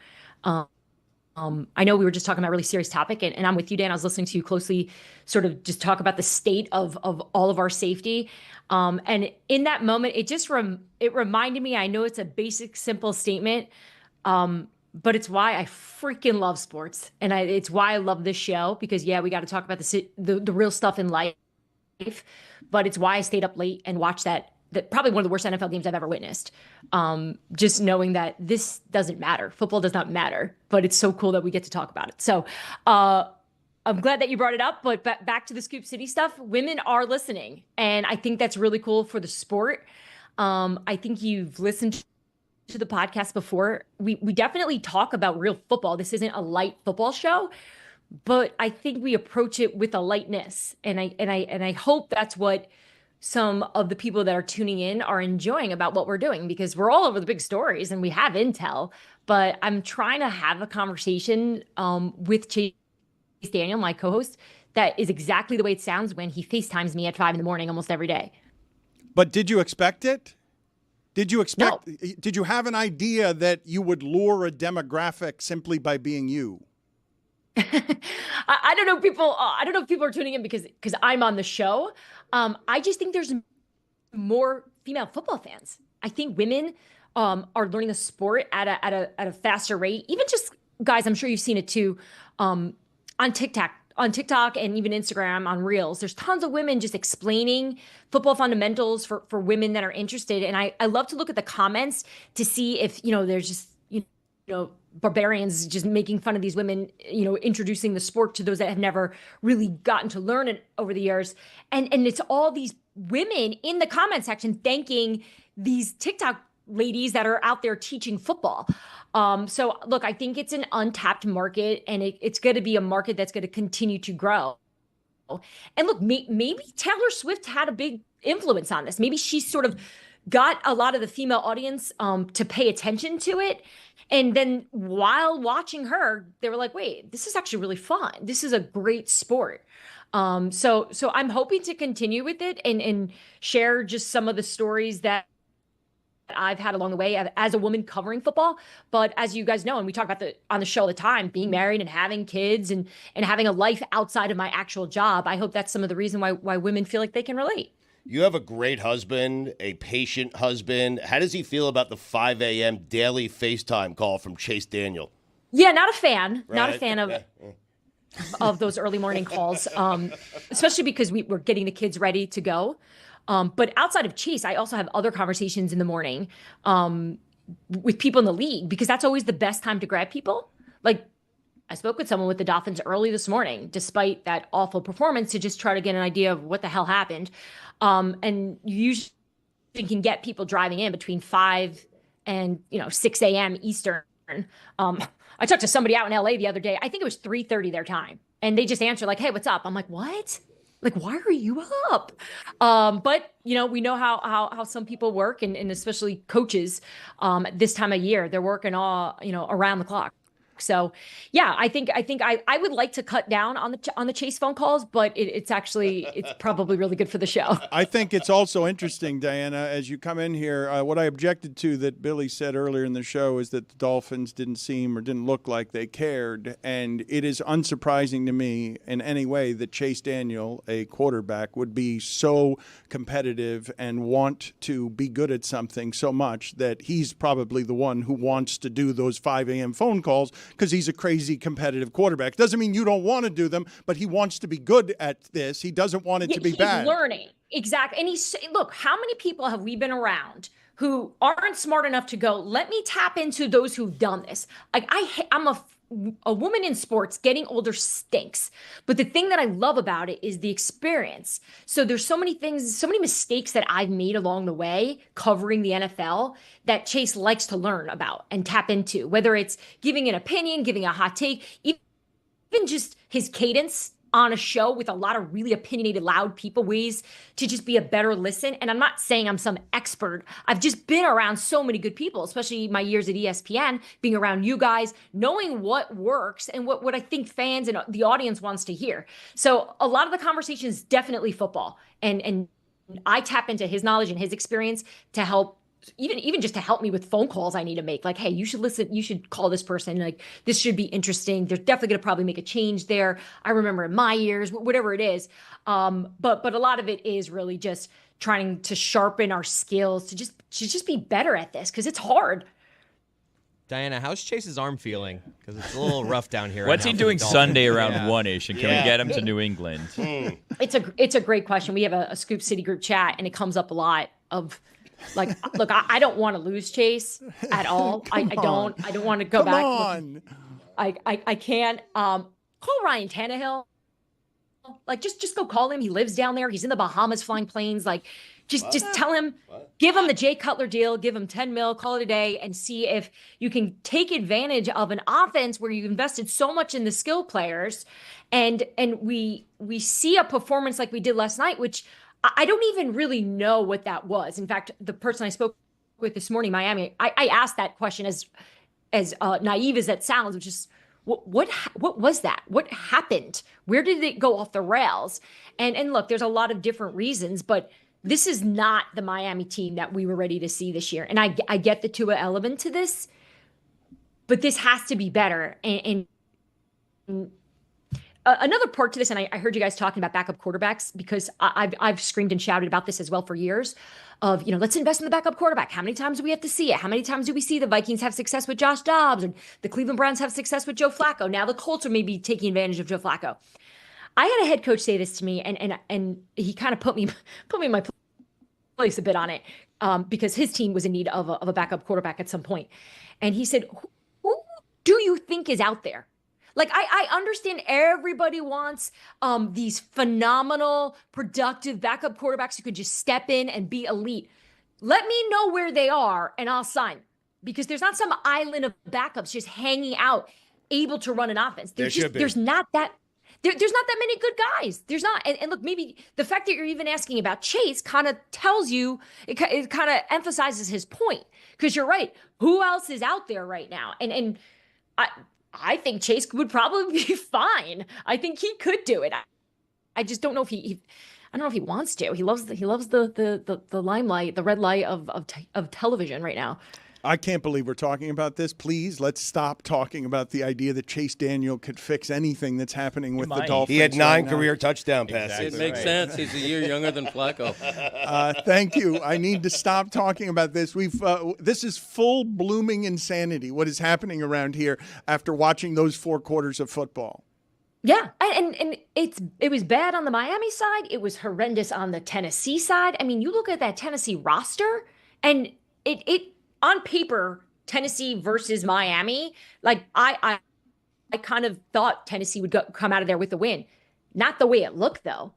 I know we were just talking about a really serious topic, and I'm with you, Dan. I was listening to you closely, sort of just talk about the state of all of our safety. And in that moment, it just it reminded me. I know it's a basic, simple statement, but it's why I freaking love sports, and it's why I love this show. Because yeah, we got to talk about the real stuff in life, but it's why I stayed up late and watched that probably one of the worst NFL games I've ever witnessed. Just knowing that this doesn't matter. Football does not matter, but it's so cool that we get to talk about it. So I'm glad that you brought it up, but back to the Scoop City stuff. Women are listening, and I think that's really cool for the sport. I think you've listened to the podcast before. We definitely talk about real football. This isn't a light football show, but I think we approach it with a lightness. And I hope that's what some of the people that are tuning in are enjoying about what we're doing, because we're all over the big stories and we have intel, but I'm trying to have a conversation with Chase Daniel, my co-host, that is exactly the way it sounds when he FaceTimes me at 5 a.m. almost every day. But did you expect it? Did you expect, no. Did you have an idea that you would lure a demographic simply by being you? I don't know people. I don't know if people are tuning in because I'm on the show. I just think there's more female football fans. I think women are learning the sport at a faster rate. Even just guys, I'm sure you've seen it too, on TikTok and even Instagram on Reels. There's tons of women just explaining football fundamentals for women that are interested. And I love to look at the comments to see if there's just barbarians just making fun of these women, introducing the sport to those that have never really gotten to learn it over the years. And it's all these women in the comment section thanking these TikTok ladies that are out there teaching football. So look, I think it's an untapped market, and it's going to be a market that's going to continue to grow. And look, maybe Taylor Swift had a big influence on this. Maybe she sort of got a lot of the female audience to pay attention to it. And then while watching her, they were like, wait, this is actually really fun. This is a great sport. So I'm hoping to continue with it and share just some of the stories that I've had along the way as a woman covering football. But as you guys know, and we talk about on the show all the time, being married and having kids and having a life outside of my actual job, I hope that's some of the reason why women feel like they can relate. You have a great husband, a patient husband. How does he feel about the 5 a.m. daily FaceTime call from Chase Daniel? Yeah, not a fan. Right. Not a fan of those early morning calls, especially because we're getting the kids ready to go. But outside of Chase, I also have other conversations in the morning with people in the league, because that's always the best time to grab people. Like, I spoke with someone with the Dolphins early this morning, despite that awful performance, to just try to get an idea of what the hell happened. And you usually can get people driving in between 5 and 6 a.m. Eastern. I talked to somebody out in LA the other day. I think it was 3:30 their time, and they just answered like, "Hey, what's up?" I'm like, "What? Like, why are you up?" But we know how some people work, and especially coaches this time of year, they're working all around the clock. So yeah, I think I would like to cut down on the Chase phone calls, but it's probably really good for the show. I think it's also interesting, Diana, as you come in here, what I objected to that Billy said earlier in the show is that the Dolphins didn't look like they cared. And it is unsurprising to me in any way that Chase Daniel, a quarterback, would be so competitive and want to be good at something so much that he's probably the one who wants to do those 5 a.m. phone calls, because he's a crazy competitive quarterback. Doesn't mean you don't want to do them, but he wants to be good at this. He doesn't want it to be bad. He's learning. Exactly. And look, how many people have we been around who aren't smart enough to go, let me tap into those who've done this? Like, I'm a woman in sports. Getting older stinks. But the thing that I love about it is the experience. So there's so many things, so many mistakes that I've made along the way covering the NFL that Chase likes to learn about and tap into, whether it's giving an opinion, giving a hot take, even just his cadence on a show with a lot of really opinionated, loud people, ways to just be a better listen. And I'm not saying I'm some expert. I've just been around so many good people, especially my years at ESPN, being around you guys, knowing what works and what I think fans and the audience wants to hear. So a lot of the conversation is definitely football. And I tap into his knowledge and his experience to help, even just to help me with phone calls I need to make. Like, hey, you should listen, you should call this person. Like, this should be interesting. They're definitely going to probably make a change there. I remember in my years, whatever it is. But a lot of it is really just trying to sharpen our skills to just be better at this, because it's hard. Diana, how's Chase's arm feeling? Because it's a little rough down here. What's right he now for doing the Dolphins. Sunday around 1-ish, and can we get him to New England? It's a great question. We have a Scoop City group chat, and it comes up a lot of, like, look, I don't want to lose Chase at all. I don't want to go back. On. I can't. Call Ryan Tannehill. Like, just go call him. He lives down there. He's in the Bahamas flying planes. Like, just tell him, give him the Jay Cutler deal, give him 10 mil, call it a day, and see if you can take advantage of an offense where you invested so much in the skill players, and we see a performance like we did last night, which I don't even really know what that was. In fact, the person I spoke with this morning, Miami, I asked that question as naive as that sounds, which is, what was that? What happened? Where did it go off the rails? And look, there's a lot of different reasons, but this is not the Miami team that we were ready to see this year. And I get the Tua element to this, but this has to be better. And another part to this, and I heard you guys talking about backup quarterbacks, because I've screamed and shouted about this as well for years, of, let's invest in the backup quarterback. How many times do we have to see it? How many times do we see the Vikings have success with Josh Dobbs, and the Cleveland Browns have success with Joe Flacco? Now the Colts are maybe taking advantage of Joe Flacco. I had a head coach say this to me, and he kind of put me in my place a bit on it, because his team was in need of a backup quarterback at some point. And he said, who do you think is out there? Like, I understand everybody wants these phenomenal, productive backup quarterbacks who could just step in and be elite. Let me know where they are, and I'll sign. Because there's not some island of backups just hanging out, able to run an offense. There's not that many good guys. There's not. And look, maybe the fact that you're even asking about Chase kind of tells you, it kind of emphasizes his point. Because you're right. Who else is out there right now? And I think Chase would probably be fine. I think he could do it. I just don't know if I don't know if he wants to. He loves the limelight, the red light of television right now. I can't believe we're talking about this. Please, let's stop talking about the idea that Chase Daniel could fix anything that's happening with the Dolphins. He had 9 right career touchdown passes. It makes sense. He's a year younger than Flacco. Thank you. I need to stop talking about this. This is full blooming insanity, what is happening around here after watching those 4 quarters of football. Yeah, and it was bad on the Miami side. It was horrendous on the Tennessee side. I mean, you look at that Tennessee roster, and it on paper, Tennessee versus Miami, like I kind of thought Tennessee would come out of there with the win. Not the way it looked, though.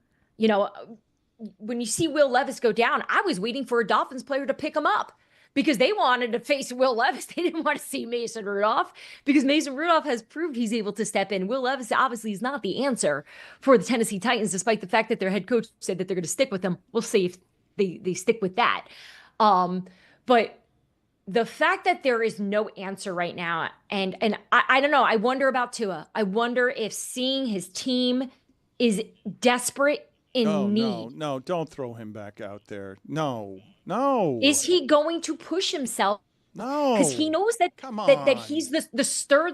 When you see Will Levis go down, I was waiting for a Dolphins player to pick him up, because they wanted to face Will Levis. They didn't want to see Mason Rudolph, because Mason Rudolph has proved he's able to step in. Will Levis obviously is not the answer for the Tennessee Titans, despite the fact that their head coach said that they're going to stick with him. We'll see if they stick with that. But the fact that there is no answer right now, and I don't know, I wonder about Tua. I wonder if seeing his team is desperate in need. No, don't throw him back out there. No. Is he going to push himself? No. Because he knows that he's the stir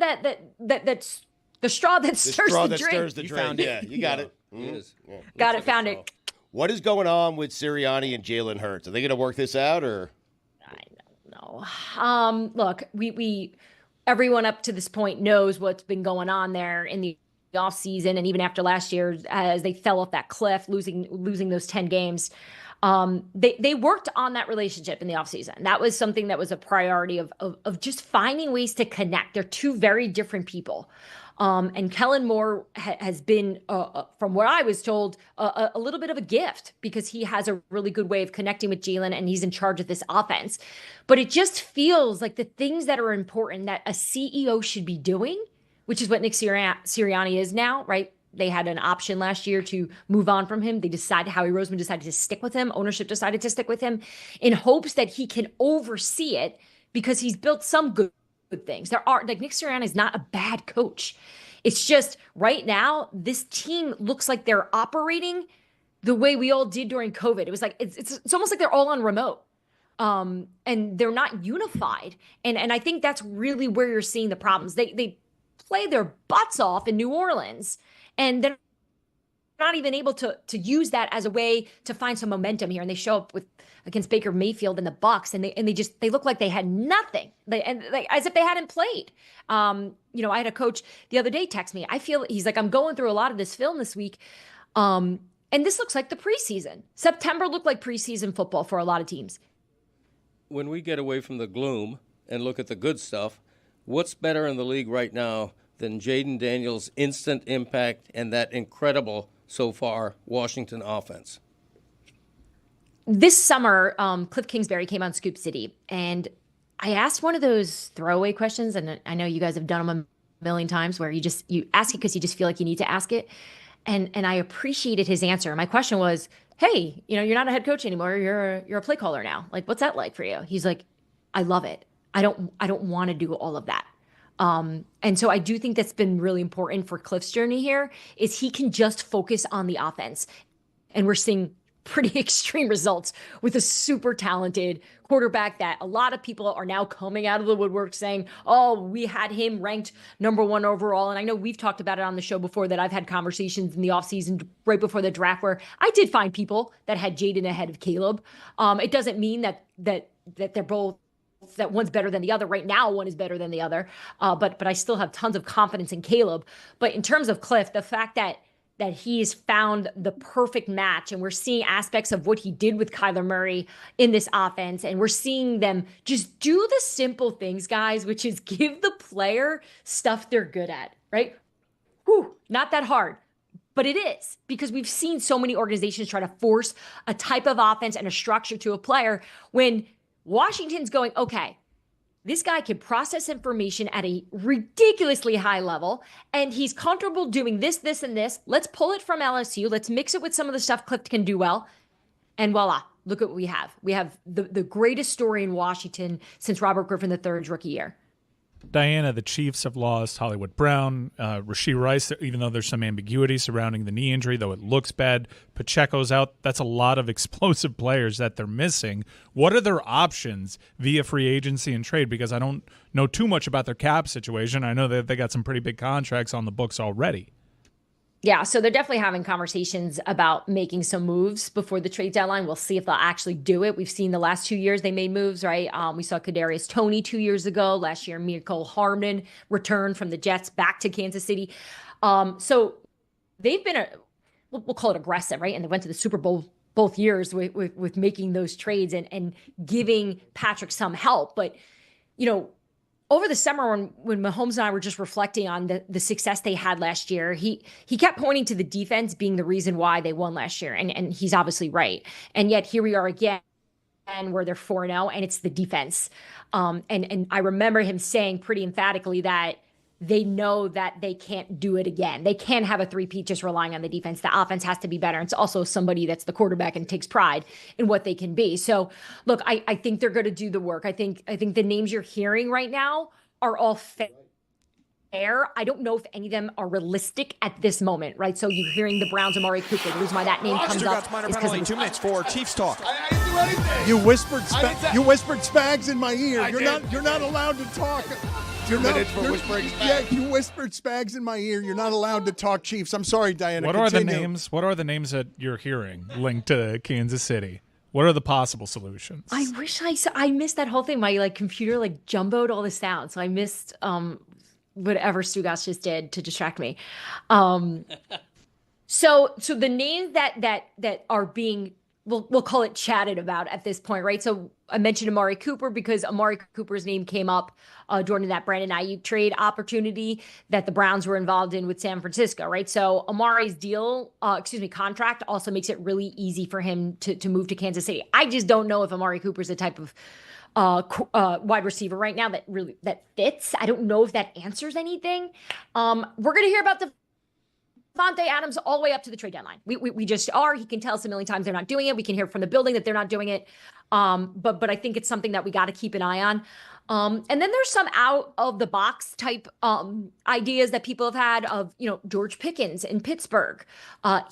that's the straw that stirs the drink. Stirs the drink. Yeah, you got it. Got it, found it. What is going on with Sirianni and Jalen Hurts? Are they going to work this out, or? Look, we everyone up to this point knows what's been going on there in the offseason, and even after last year, as they fell off that cliff, losing those 10 games. They worked on that relationship in the offseason. That was something that was a priority of just finding ways to connect. They're two very different people. And Kellen Moore has been, from what I was told, a little bit of a gift, because he has a really good way of connecting with Jalen, and he's in charge of this offense. But it just feels like the things that are important that a CEO should be doing, which is what Nick Sirianni is now, right? they had an option last year to move on from him. Howie Roseman decided to stick with him. Ownership decided to stick with him in hopes that he can oversee it because he's built some good things. Nick Sirianni is not a bad coach. It's just right now, this team looks like they're operating the way we all did during COVID. It was like, it's almost like they're all on remote. And they're not unified. And I think that's really where you're seeing the problems. They play their butts off in New Orleans, and they're not even able to use that as a way to find some momentum here. And they show up against Baker Mayfield and the Bucs, and they look like they had nothing, as if they hadn't played. I had a coach the other day text me. He's like, I'm going through a lot of this film this week. And this looks like the preseason. September looked like preseason football for a lot of teams. When we get away from the gloom and look at the good stuff, what's better in the league right now than Jaden Daniels' instant impact and that incredible, so far, Washington offense? This summer, Cliff Kingsbury came on Scoop City, and I asked one of those throwaway questions, and I know you guys have done them a million times, where you ask it because you just feel like you need to ask it. And I appreciated his answer. My question was, hey, you're not a head coach anymore. You're a play caller now. Like, what's that like for you? He's like, I love it. I don't want to do all of that. And so I do think that's been really important for Cliff's journey here is he can just focus on the offense. And we're seeing pretty extreme results with a super talented quarterback that a lot of people are now coming out of the woodwork saying, oh, we had him ranked number 1 overall. And I know we've talked about it on the show before that I've had conversations in the offseason right before the draft where I did find people that had Jaden ahead of Caleb. It doesn't mean that they're both, that one's better than the other. Right now, one is better than the other. But I still have tons of confidence in Caleb. But in terms of Cliff, the fact that he's found the perfect match, and we're seeing aspects of what he did with Kyler Murray in this offense, and we're seeing them just do the simple things, guys, which is give the player stuff they're good at, right? Whew, not that hard. But it is, because we've seen so many organizations try to force a type of offense and a structure to a player when Washington's going, okay, this guy can process information at a ridiculously high level, and he's comfortable doing this, this, and this. Let's pull it from LSU. Let's mix it with some of the stuff Cliff can do well. And voila, look at what we have. We have the greatest story in Washington since Robert Griffin III's rookie year. Diana, the Chiefs have lost Hollywood Brown, Rashee Rice, even though there's some ambiguity surrounding the knee injury, though it looks bad. Pacheco's out. That's a lot of explosive players that they're missing. What are their options via free agency and trade? Because I don't know too much about their cap situation. I know that they got some pretty big contracts on the books already. Yeah, so they're definitely having conversations about making some moves before the trade deadline. We'll see if they'll actually do it. We've seen the last 2 years they made moves, right? We saw Kadarius Toney 2 years ago. Last year, Mecole Hardman returned from the Jets back to Kansas City. So they've been, we'll call it aggressive, right? And they went to the Super Bowl both years with making those trades and giving Patrick some help. But, over the summer when Mahomes and I were just reflecting on the success they had last year, he kept pointing to the defense being the reason why they won last year. And he's obviously right. And yet here we are again where they're 4-0 and it's the defense. And I remember him saying pretty emphatically that they know that they can't do it again. They can't have a three-peat just relying on the defense. The offense has to be better. It's also somebody that's the quarterback and takes pride in what they can be. So, look, I think they're going to do the work. I think the names you're hearing right now are all fair. I don't know if any of them are realistic at this moment, right? So you're hearing the Browns, Amari Cooper. The reason why that name comes up is because of 2 minutes for Chiefs talk. I didn't do anything. You whispered Spags in my ear. You're not allowed to talk. 2 minutes for whispering Spags. Yeah, you whispered Spags in my ear. You're not allowed to talk Chiefs. I'm sorry, Diana. What are the names? What are the names that you're hearing linked to Kansas City? What are the possible solutions? I wish I missed that whole thing. My computer jumboed all this down, so I missed whatever Stugotz just did to distract me. So the names that are being we'll call it chatted about at this point, right? So I mentioned Amari Cooper because Amari Cooper's name came up during that Brandon Ayuk trade opportunity that the Browns were involved in with San Francisco, right? So Amari's contract also makes it really easy for him to move to Kansas City. I just don't know if Amari Cooper's the type of wide receiver right now that fits. I don't know if that answers anything. We're going to hear about the Devontae Adams all the way up to the trade deadline. We just are. He can tell us a million times they're not doing it. We can hear from the building that they're not doing it. But I think it's something that we got to keep an eye on. And then there's some out of the box type ideas that people have had of, George Pickens in Pittsburgh.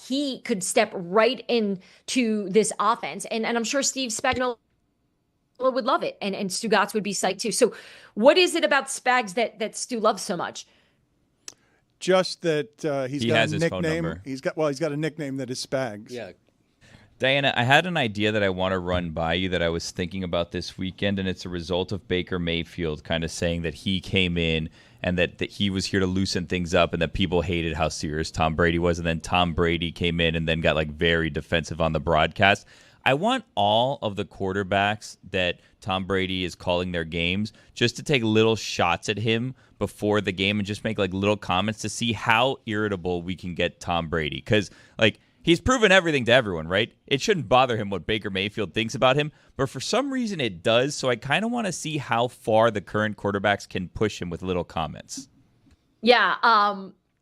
He could step right into this offense. And I'm sure Steve Spagnuolo would love it. And Stugotz would be psyched too. So what is it about Spags that Stu loves so much? Just that he got has a his phone nickname. number. He's got a nickname that is Spags. Yeah. Diana, I had an idea that I want to run by you that I was thinking about this weekend, and it's a result of Baker Mayfield kind of saying that he came in and that he was here to loosen things up and that people hated how serious Tom Brady was. And then Tom Brady came in and then got very defensive on the broadcast. I want all of the quarterbacks that Tom Brady is calling their games just to take little shots at him before the game and just make little comments to see how irritable we can get Tom Brady. Because he's proven everything to everyone, right? It shouldn't bother him what Baker Mayfield thinks about him, but for some reason it does. So I kind of want to see how far the current quarterbacks can push him with little comments. Yeah.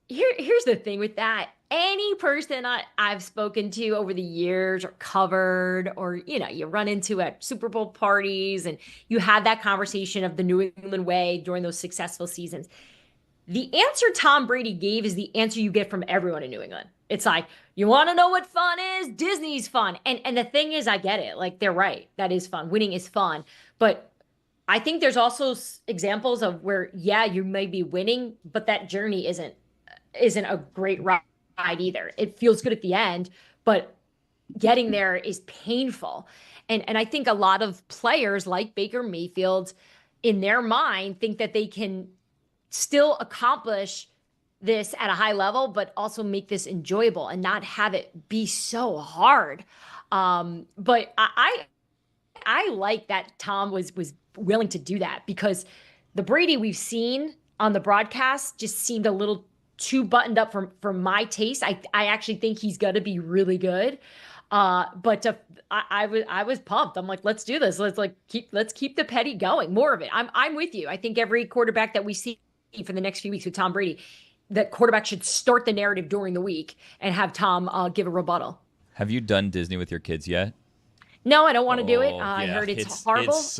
Here's the thing with that. Any person I've spoken to over the years or covered, or, you run into at Super Bowl parties and you have that conversation of the New England way during those successful seasons. The answer Tom Brady gave is the answer you get from everyone in New England. It's like, you want to know what fun is? Disney's fun. And the thing is, I get it. They're right. That is fun. Winning is fun. But I think there's also examples of where, you may be winning, but that journey isn't a great ride either. It feels good at the end, but getting there is painful. And I think a lot of players like Baker Mayfield, in their mind, think that they can still accomplish this at a high level, but also make this enjoyable and not have it be so hard. But I like that Tom was willing to do that, because the Brady we've seen on the broadcast just seemed a little too buttoned up for my taste. I actually think he's going to be really good. But I was pumped. I'm like, let's do this. Let's keep the petty going. More of it. I'm with you. I think every quarterback that we see for the next few weeks with Tom Brady, that quarterback should start the narrative during the week and have Tom give a rebuttal. Have you done Disney with your kids yet? No, I don't want to do it. I heard it's horrible. It's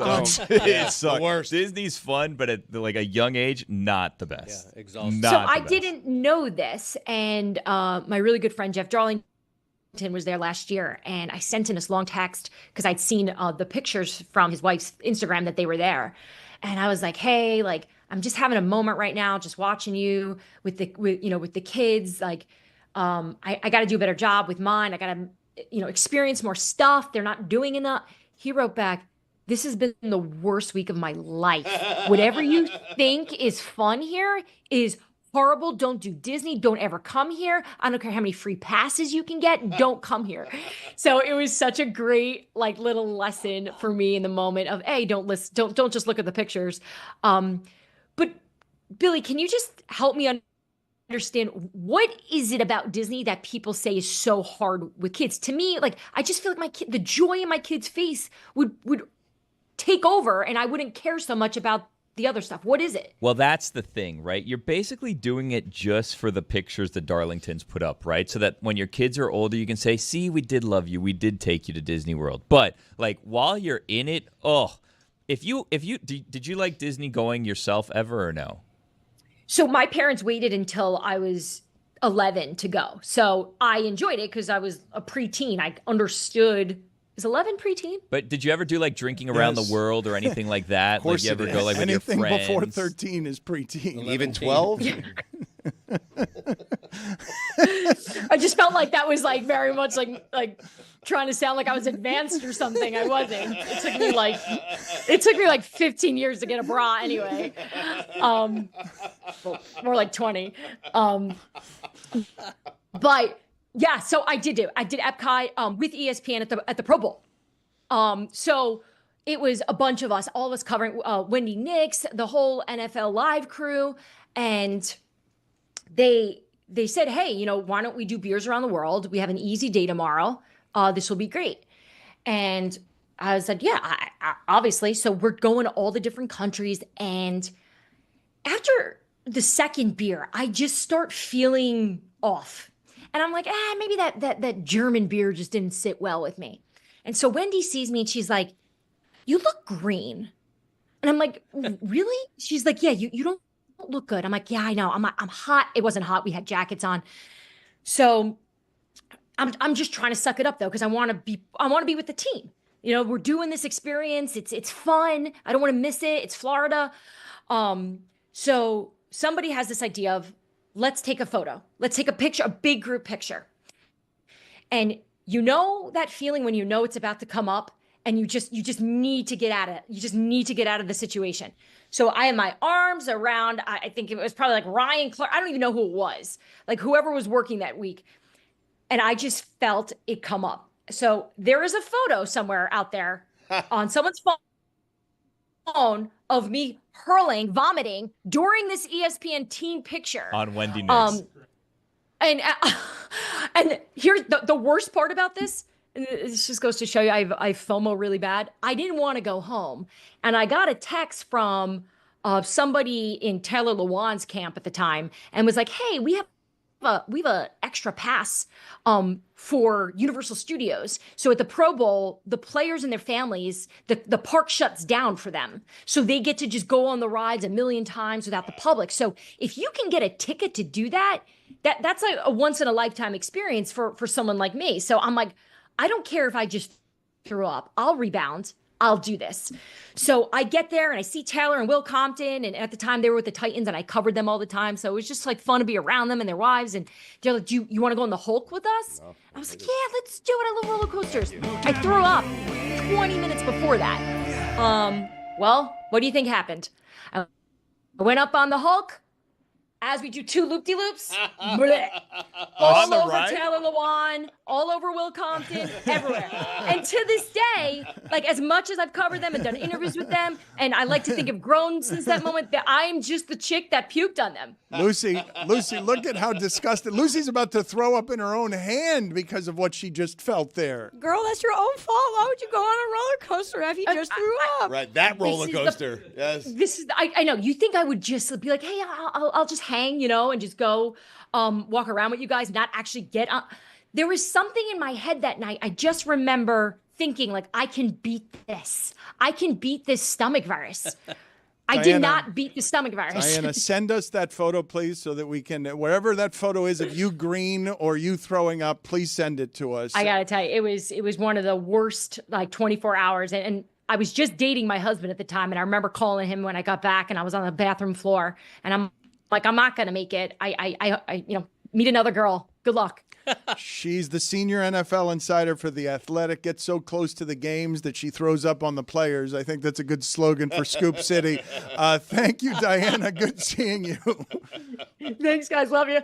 the worst. Disney's fun, but at a young age, not the best. Yeah, exhausting. So I didn't know this, and my really good friend Jeff Darlington was there last year, and I sent in this long text because I'd seen the pictures from his wife's Instagram that they were there, and I was like, "Hey, I'm just having a moment right now, just watching you with the kids. I got to do a better job with mine. I got to." Experience more stuff. They're not doing enough. He wrote back, "This has been the worst week of my life. Whatever you think is fun here is horrible. Don't do Disney. Don't ever come here. I don't care how many free passes you can get. Don't come here." So it was such a great little lesson for me in the moment of, hey, don't just look at the pictures. But Billy, can you just help me understand what is it about Disney that people say is so hard with kids? To me, I just feel like the joy in my kid's face would take over, and I wouldn't care so much about the other stuff. What is it? Well, that's the thing, right? You're basically doing it just for the pictures the Darlingtons put up, right? So that when your kids are older, you can say, "See, we did love you. We did take you to Disney World." But while you're in it, did you like Disney going yourself ever or no? So my parents waited until I was 11 to go. So I enjoyed it because I was a preteen. I understood. Is 11 preteen? But did you ever do didrinking around the world or anything like that? Of course you ever it go is. with Anything your friends? before 13 is preteen. Even 12? I just felt like that was very much like trying to sound like I was advanced or something. I wasn't. It took me 15 years to get a bra anyway. Well, more like 20. But yeah, so I did Epcot with ESPN at the Pro Bowl. So it was a bunch of us, all of us covering Wendy Nix, the whole NFL Live crew, and they said, "Hey, why don't we do beers around the world? We have an easy day tomorrow. This will be great." And I said, "Yeah, I obviously." So we're going to all the different countries, and after the second beer, I just start feeling off. And I'm like, maybe that German beer just didn't sit well with me. And so Wendy sees me and she's like, you look green. And I'm like, really? She's like, yeah, you don't look good. I'm like, yeah, I know. I'm hot. It wasn't hot. We had jackets on. So I'm just trying to suck it up though, because I want to be with the team. You know, we're doing this experience. It's fun. I don't want to miss it. It's Florida. So somebody has this idea of, let's take a photo. Let's take a picture, a big group picture. And you know that feeling when you know it's about to come up and you just need to get at it. You just need to get out of the situation. So I had my arms around, I think it was probably like Ryan Clark. I don't even know who it was, like whoever was working that week. And I just felt it come up. So there is a photo somewhere out there on someone's phone of me hurling, vomiting during this ESPN team picture. On Wendy Nix. And here's the worst part about this. And this just goes to show you I FOMO really bad. I didn't want to go home. And I got a text from somebody in Taylor Lewan's camp at the time and was like, hey, we have a extra pass for Universal Studios. So at the Pro Bowl, the players and their families, the park shuts down for them. So they get to just go on the rides a million times without the public. So if you can get a ticket to do that's like a once in a lifetime experience for someone like me. So I'm like, I don't care if I just threw up. I'll rebound. I'll do this. So I get there and I see Taylor and Will Compton. And at the time they were with the Titans and I covered them all the time. So it was just like fun to be around them and their wives. And they're like, do you want to go on the Hulk with us? No, I was like, yeah, let's do it. I love roller coasters. I threw up 20 minutes before that. Well, what do you think happened? I went up on the Hulk. As we do 2 loop-de-loops, all over Taylor Lewan, all over Will Compton, everywhere. And to this day, like as much as I've covered them and done interviews with them, and I like to think I've grown since that moment, that I'm just the chick that puked on them. Lucy, look at how disgusted. Lucy's about to throw up in her own hand because of what she just felt there. Girl, that's your own fault. Why would you go on a roller coaster after you just threw up? Right, that roller coaster. Yes. This is I know. You think I would just be like, hey, I'll just hang, and just go walk around with you guys, not actually get on. There was something in my head that night. I just remember thinking, like, I can beat this. I can beat this stomach virus. I did not beat the stomach virus. Diana, send us that photo, please, so that we can, wherever that photo is of you green or you throwing up, please send it to us. I got to tell you, it was one of the worst, like, 24 hours. And I was just dating my husband at the time. And I remember calling him when I got back and I was on the bathroom floor. And I'm like, I'm not going to make it. I meet another girl. Good luck. She's the senior NFL insider for The Athletic. Gets so close to the games that she throws up on the players. I think that's a good slogan for Scoop City. Thank you, Diana. Good seeing you. Thanks, guys. Love you.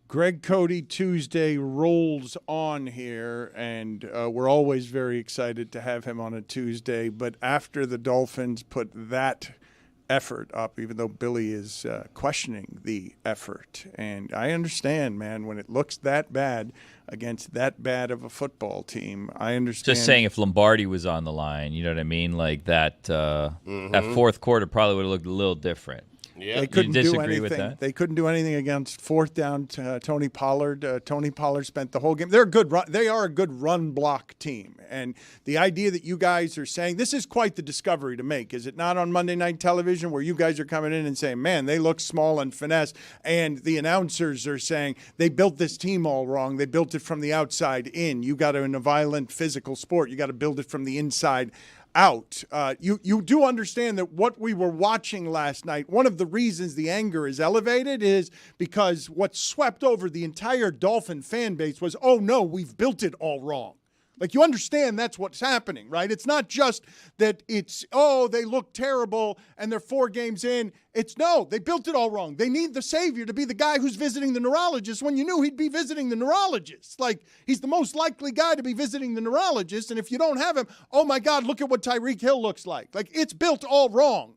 Greg Cody Tuesday rolls on here, and we're always very excited to have him on a Tuesday. But after the Dolphins put that effort up, even though Billy is questioning the effort, and I understand, man, when it looks that bad against that bad of a football team, I understand. Just saying, if Lombardi was on the line, you know what I mean? Like that, that fourth quarter probably would have looked a little different. Yeah. They couldn't you do disagree anything. with that? They couldn't do anything against fourth down. Tony Pollard. Tony Pollard spent the whole game. They're a good. They are a good run block team. And the idea that you guys are saying this is quite the discovery to make, is it not, on Monday Night Television, where you guys are coming in and saying, "Man, they look small and finesse," and the announcers are saying they built this team all wrong. They built it from the outside in. You got to, in a violent physical sport, you got to build it from the inside out. You do understand that what we were watching last night, one of the reasons the anger is elevated is because what swept over the entire Dolphin fan base was, oh no, we've built it all wrong. Like, you understand that's what's happening, right? It's not just that it's, oh, they look terrible and they're 4 games in. It's, no, they built it all wrong. They need the savior to be the guy who's visiting the neurologist when you knew he'd be visiting the neurologist. Like, he's the most likely guy to be visiting the neurologist. And if you don't have him, oh my God, look at what Tyreek Hill looks like. Like, it's built all wrong.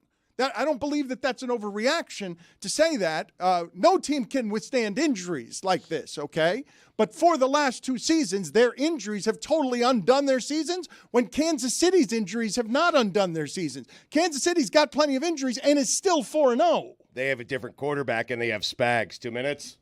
I don't believe that that's an overreaction to say that. No team can withstand injuries like this, okay? But for the last 2 seasons, their injuries have totally undone their seasons when Kansas City's injuries have not undone their seasons. Kansas City's got plenty of injuries and is still 4-0. They have a different quarterback, and they have Spags. 2 minutes?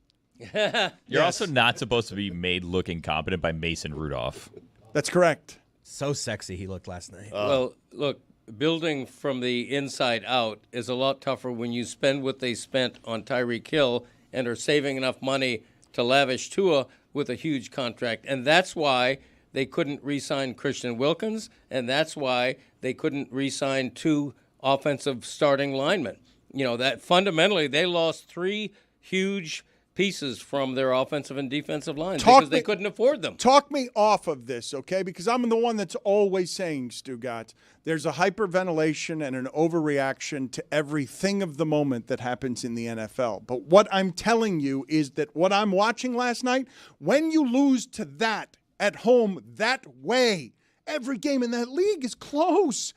You're also not supposed to be made look incompetent by Mason Rudolph. That's correct. So sexy he looked last night. Well, look, building from the inside out is a lot tougher when you spend what they spent on Tyreek Hill and are saving enough money to lavish Tua with a huge contract. And that's why they couldn't re-sign Christian Wilkins, and that's why they couldn't re-sign 2 offensive starting linemen. You know, that fundamentally they lost 3 huge pieces from their offensive and defensive lines because they couldn't afford them. Talk me off of this, okay? Because I'm the one that's always saying, Stugotz, there's a hyperventilation and an overreaction to everything of the moment that happens in the NFL. But what I'm telling you is that what I'm watching last night, when you lose to that at home that way, every game in that league is close.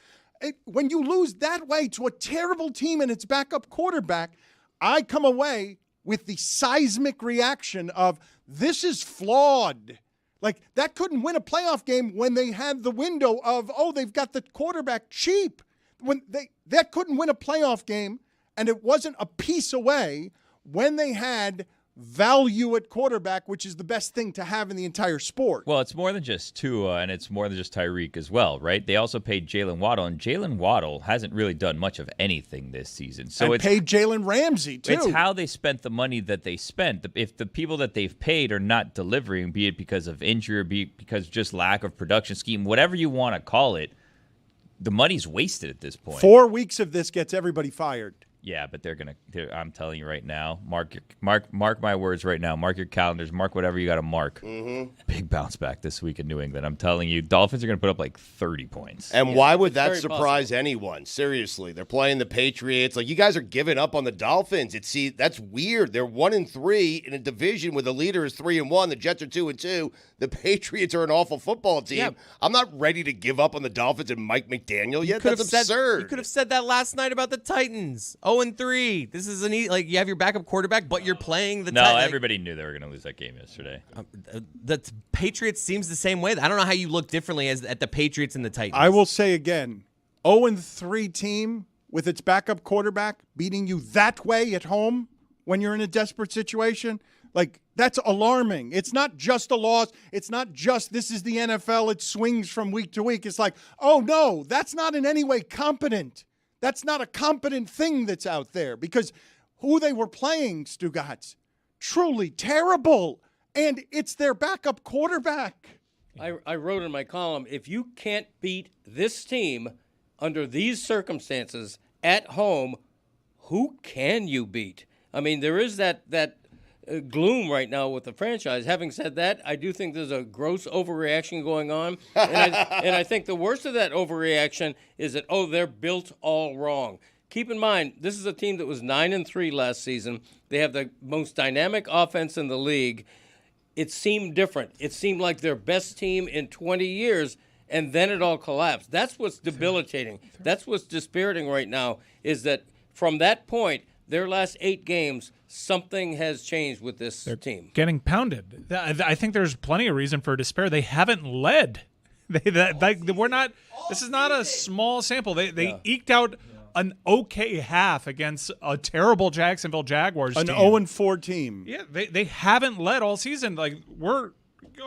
When you lose that way to a terrible team and its backup quarterback, I come away with the seismic reaction of, this is flawed. Like, that couldn't win a playoff game when they had the window of, oh, they've got the quarterback cheap. When that couldn't win a playoff game, and it wasn't a piece away when they had value at quarterback, which is the best thing to have in the entire sport. Well, it's more than just Tua, and it's more than just Tyreek as well, right? They also paid Jalen Waddle, and Jalen Waddle hasn't really done much of anything this season. So it's paid Jalen Ramsey, too. It's how they spent the money that they spent. If the people that they've paid are not delivering, be it because of injury or be it because of just lack of production scheme, whatever you want to call it, the money's wasted at this point. 4 weeks of this gets everybody fired. Yeah, but I'm telling you right now, mark my words right now. Mark your calendars. Mark whatever you got to mark. Mm-hmm. Big bounce back this week in New England. I'm telling you, Dolphins are going to put up like 30 points. And why would that surprise anyone? Seriously, they're playing the Patriots. Like, you guys are giving up on the Dolphins. That's weird. They're 1-3 in a division where the leader is 3-1. The Jets are 2-2. The Patriots are an awful football team. Yeah. I'm not ready to give up on the Dolphins and Mike McDaniel yet. That's absurd. You could have said that last night about the Titans. 0-3. This is you have your backup quarterback, but you're playing the Titans. No, everybody knew they were going to lose that game yesterday. The Patriots seems the same way. I don't know how you look differently at the Patriots and the Titans. I will say again, 0-3 team with its backup quarterback beating you that way at home when you're in a desperate situation, like, that's alarming. It's not just a loss. It's not just this is the NFL. It swings from week to week. It's like, oh, no, that's not in any way competent. That's not a competent thing that's out there because who they were playing, Stugotz, truly terrible. And it's their backup quarterback. I wrote in my column, if you can't beat this team under these circumstances at home, who can you beat? I mean, there is that gloom right now with the franchise. Having said that, I do think there's a gross overreaction going on. And I think the worst of that overreaction is that, they're built all wrong. keep in mind, this is a team that was 9-3 last season. They have the most dynamic offense in the league. It seemed different. It seemed like their best team in 20 years, and then it all collapsed. That's what's debilitating. That's what's dispiriting right now, is that from that point, their last 8 games, something has changed with this team. Getting pounded. I think there's plenty of reason for despair. They haven't led. We're not. This is not a small sample. They eked out an okay half against a terrible Jacksonville Jaguars team. An 0-4 team. Yeah, they haven't led all season. Like, we're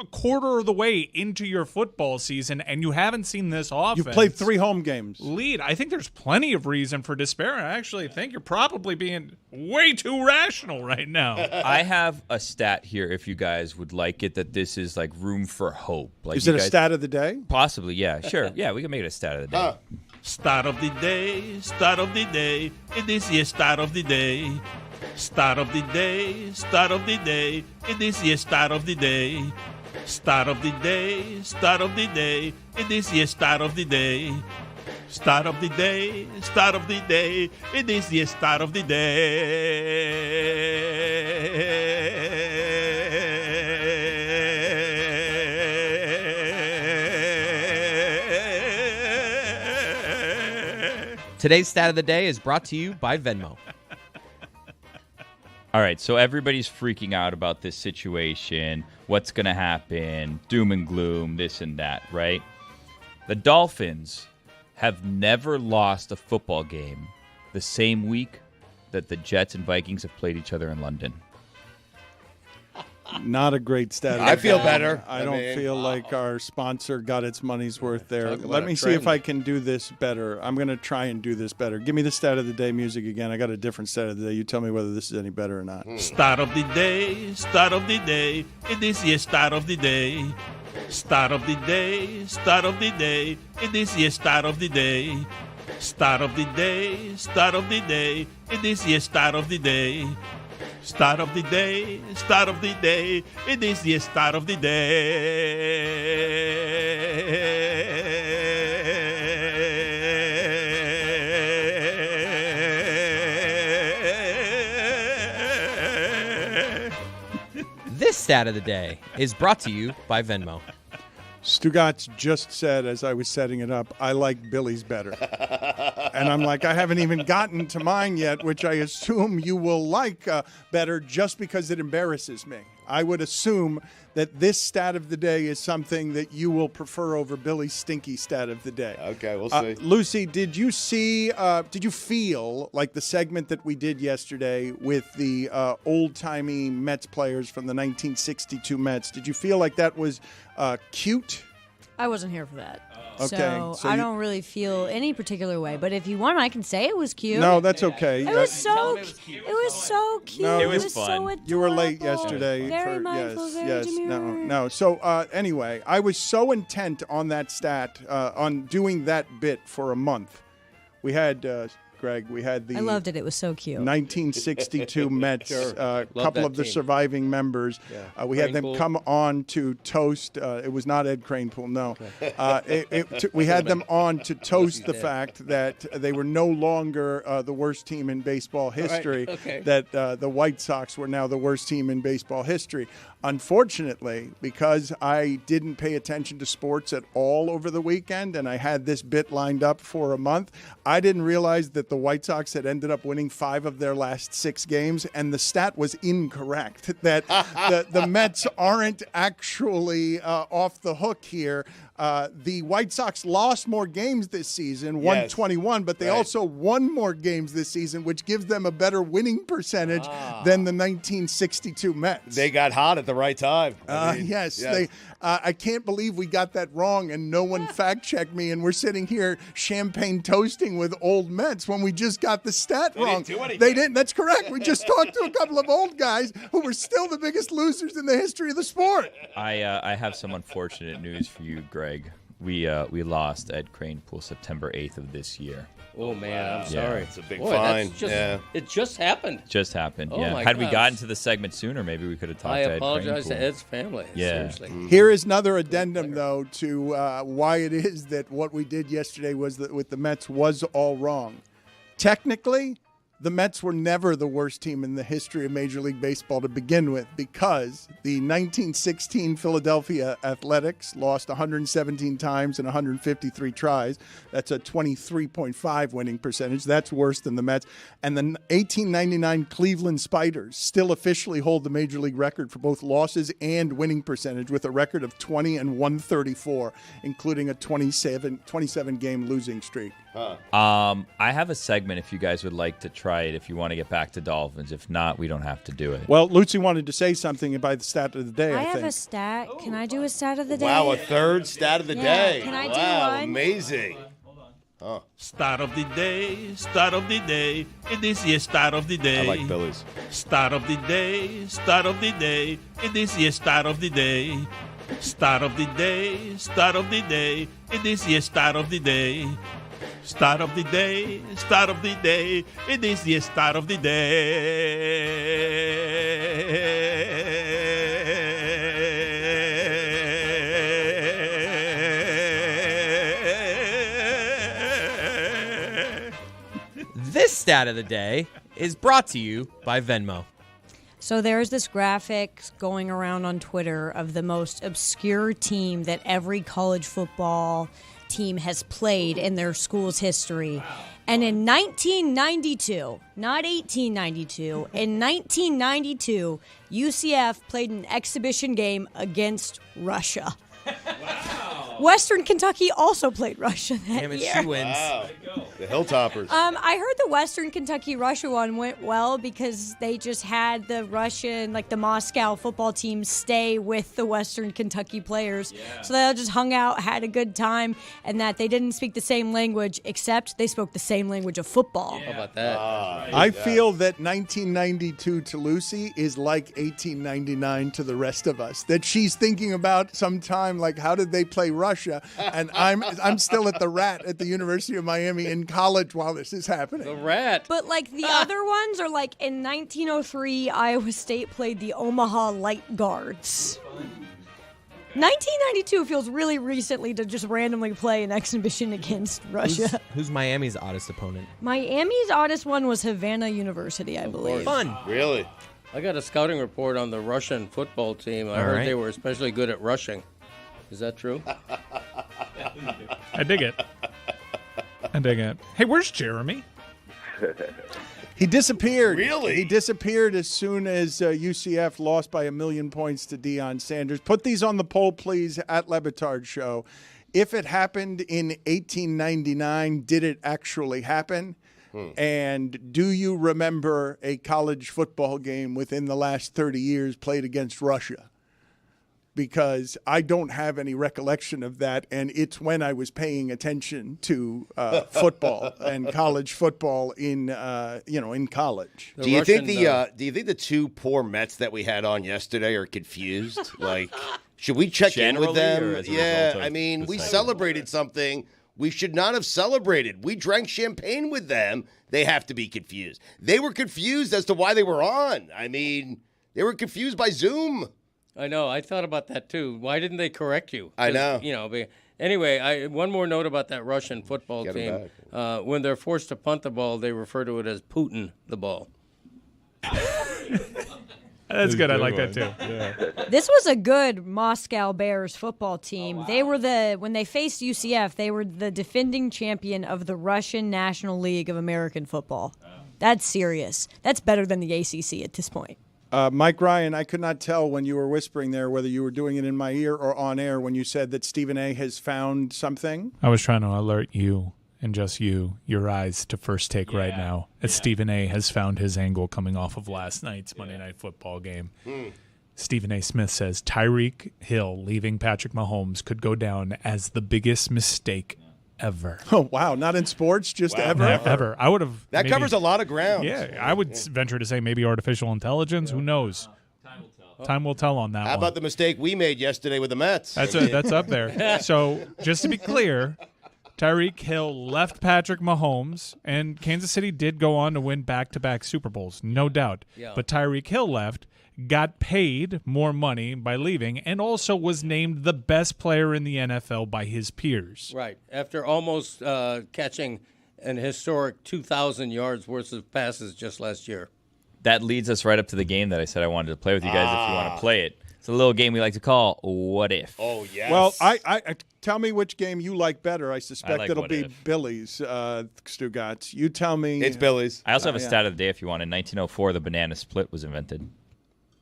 a quarter of the way into your football season, and you haven't seen this offense. You've played 3 home games. Lead. I think there's plenty of reason for despair. I actually think you're probably being way too rational right now. I have a stat here, if you guys would like it, that this is like room for hope. Like, is it a stat of the day? Possibly, yeah. Sure. Yeah, we can make it a stat of the day. Start of the day, start of the day. It is your start of the day. Start of the day, start of the day. It is your start of the day. Start of the day, start of the day. It is your start of the day. Start of the day, start of the day. It is your start of the day. Today's stat of the day is brought to you by Venmo. All right, so everybody's freaking out about this situation, what's going to happen, doom and gloom, this and that, right? The Dolphins have never lost a football game the same week that the Jets and Vikings have played each other in London. Not a great stat. I feel better. I don't feel like our sponsor got its money's worth there. Let me see if I can do this better. I'm going to try and do this better. Give me the stat of the day music again. I got a different stat of the day. You tell me whether this is any better or not. Start of the day, start of the day. It is your start of the day. Start of the day, start of the day. It is your start of the day. Start of the day, start of the day. It is your start of the day. Start of the day, start of the day. It is the start of the day. This stat of the day is brought to you by Venmo. Stugotz just said, as I was setting it up, I like Billy's better. And I'm like, I haven't even gotten to mine yet, which I assume you will like better just because it embarrasses me. I would assume that this stat of the day is something that you will prefer over Billy's stinky stat of the day. Okay, we'll see. Lucy, did you feel like the segment that we did yesterday with the old-timey Mets players from the 1962 Mets, did you feel like that was cute? I wasn't here for that. Okay, So I don't really feel any particular way. But if you want, I can say it was cute. No, that's okay. It was so cute. No, it it was was so fun. adorable. You were late yesterday. Very mindful, very demure. No. So anyway, I was so intent on that stat, on doing that bit for a month. We had, Greg, we had the I loved it. It was so cute. 1962 Mets, a couple that of the team. surviving members. We had them Cranepool. come on to toast. It was not Ed Cranepool, no. We had them on to toast the fact that they were no longer the worst team in baseball history, okay. that the White Sox were now the worst team in baseball history. Unfortunately, because I didn't pay attention to sports at all over the weekend and I had this bit lined up for a month, I didn't realize that the White Sox had ended up winning 5 of their last 6 games, and the stat was incorrect, that the Mets aren't actually off the hook here. The White Sox lost more games this season, 121, but they also won more games this season, which gives them a better winning percentage than the 1962 Mets. They got hot at the right time. Yes. I can't believe we got that wrong and no one fact-checked me, and we're sitting here champagne toasting with old Mets when we just got the stat wrong. Didn't do anything. They didn't. That's correct. We just talked to a couple of old guys who were still the biggest losers in the history of the sport. I have some unfortunate news for you, Greg. We lost Ed Cranepool September 8th of this year. Oh, man, I'm Yeah. sorry. It's a big Boy, fine. that's just, Yeah. It just happened. Just happened, Oh, yeah. my Had we gosh. gotten to the segment sooner, maybe we could have talked I to Ed apologize to Cranepool. Ed's family. Yeah. Seriously. Here is another addendum, though, to why it is that what we did yesterday was with the Mets was all wrong. technically, the Mets were never the worst team in the history of Major League Baseball to begin with, because the 1916 Philadelphia Athletics lost 117 times in 153 tries. That's a 23.5 winning percentage. That's worse than the Mets. And the 1899 Cleveland Spiders still officially hold the Major League record for both losses and winning percentage, with a record of 20 and 134, including a 27 game losing streak. I have a segment if you guys would like to try it, if you want to get back to Dolphins. If not, we don't have to do it. Well, Lucy wanted to say something about the stat of the day, I I have think. a stat. Can I do a stat of the day? Wow, a third stat of the Yeah, day. can I do wow, one? amazing. Start of the day, start of the day. It is the start of the day. I like Billy's. Start of the day, start of the day. It is the start of the day. Start of the day, start of the day. It is the start of the day. Start of the day, start of the day. It is the start of the day. This stat of the day is brought to you by Venmo. So there's this graphic going around on Twitter of the most obscure team that every college football team has played in their school's history. And in 1992, not 1892, in 1992, UCF played an exhibition game against Russia. Western Kentucky also played Russia that Damn it, year. she wins. Wow. The Hilltoppers. I heard the Western Kentucky Russia one went well because they just had the Russian, like the Moscow football team, stay with the Western Kentucky players. Yeah. So they all just hung out, had a good time, and that they didn't speak the same language, except they spoke the same language of football. How about that? I feel that 1992 to Lucy is like 1899 to the rest of us. That she's thinking about sometime like, how did they play Russia? And I'm still at the Rat at the University of Miami in college while this is happening. The Rat. But like the other ones are like in 1903, Iowa State played the Omaha Light Guards. 1992 feels really recently to just randomly play an exhibition against Russia. Who's Miami's oddest opponent? Miami's oddest one was Havana University, I believe. Fun. Really? I got a scouting report on the Russian football team. I heard they were especially good at rushing. Is that true? I dig it. I dig it. Hey, where's Jeremy? He disappeared. Really? He disappeared as soon as UCF lost by 1,000,000 points to Deion Sanders. Put these on the poll, please, at Le Batard Show. If it happened in 1899, did it actually happen? And do you remember a college football game within the last 30 years played against Russia? Because I don't have any recollection of that, and it's when I was paying attention to football and college football in college. Do you think the two poor Mets that we had on yesterday are confused? Like, should we check in with them? Yeah, I mean, we celebrated something we should not have celebrated. We drank champagne with them. They have to be confused. They were confused as to why they were on. I mean, they were confused by Zoom. I know. I thought about that too. Why didn't they correct you? I know. Anyway, one more note about that Russian football team. When they're forced to punt the ball, they refer to it as Putin the ball. That's good. I like that too. Yeah. This was a good Moscow Bears football team. They were when they faced UCF, they were the defending champion of the Russian National League of American Football. That's serious. That's better than the ACC at this point. Mike Ryan, I could not tell when you were whispering there whether you were doing it in my ear or on air when you said that Stephen A. has found something. I was trying to alert you and just your eyes to First Take right now, as Stephen A. has found his angle coming off of last night's Monday Night Football game. Stephen A. Smith says Tyreek Hill leaving Patrick Mahomes could go down as the biggest mistake ever. Oh, wow. Not in sports, just ever? Ever. I would have. That covers a lot of ground. Yeah, I would venture to say maybe artificial intelligence. Who knows? Time will tell on that one. How about the mistake we made yesterday with the Mets? That's up there. So just to be clear, Tyreek Hill left Patrick Mahomes, and Kansas City did go on to win back-to-back Super Bowls, no doubt. Yeah. But Tyreek Hill left, got paid more money by leaving, and also was named the best player in the NFL by his peers. Right. After almost catching and historic 2,000 yards worth of passes just last year. That leads us right up to the game that I said I wanted to play with you guys if you want to play it. It's a little game we like to call What If. Oh, yes. Well, I tell me which game you like better. I suspect like it'll What be If. Billy's, Stugotz. You tell me. It's Billy's. I also have a stat of the day if you want. In 1904, the banana split was invented.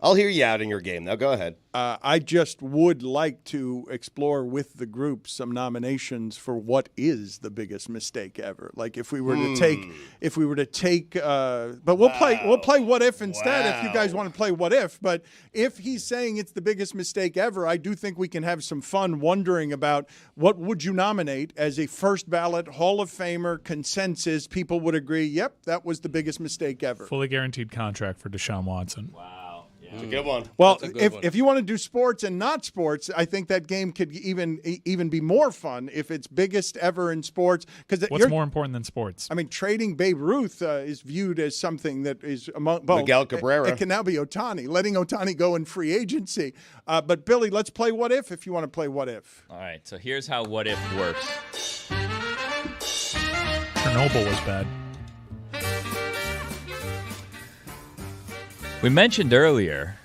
I'll hear you out in your game. Now, go ahead. I just would like to explore with the group some nominations for what is the biggest mistake ever. Like if we were to take, but we'll play What If instead if you guys want to play What If. But if he's saying it's the biggest mistake ever, I do think we can have some fun wondering about what would you nominate as a first ballot Hall of Famer consensus. People would agree, yep, that was the biggest mistake ever. Fully guaranteed contract for Deshaun Watson. Wow. It's a good one. Well, That's a good one. if you want to do sports and not sports, I think that game could even be more fun if it's biggest ever in sports. Because What's more important than sports? I mean, trading Babe Ruth is viewed as something that is among Miguel Cabrera. It can now be Ohtani, letting Ohtani go in free agency. But Billy, let's play What If you want to play What If. All right, so here's how What If works. Chernobyl was bad. We mentioned earlier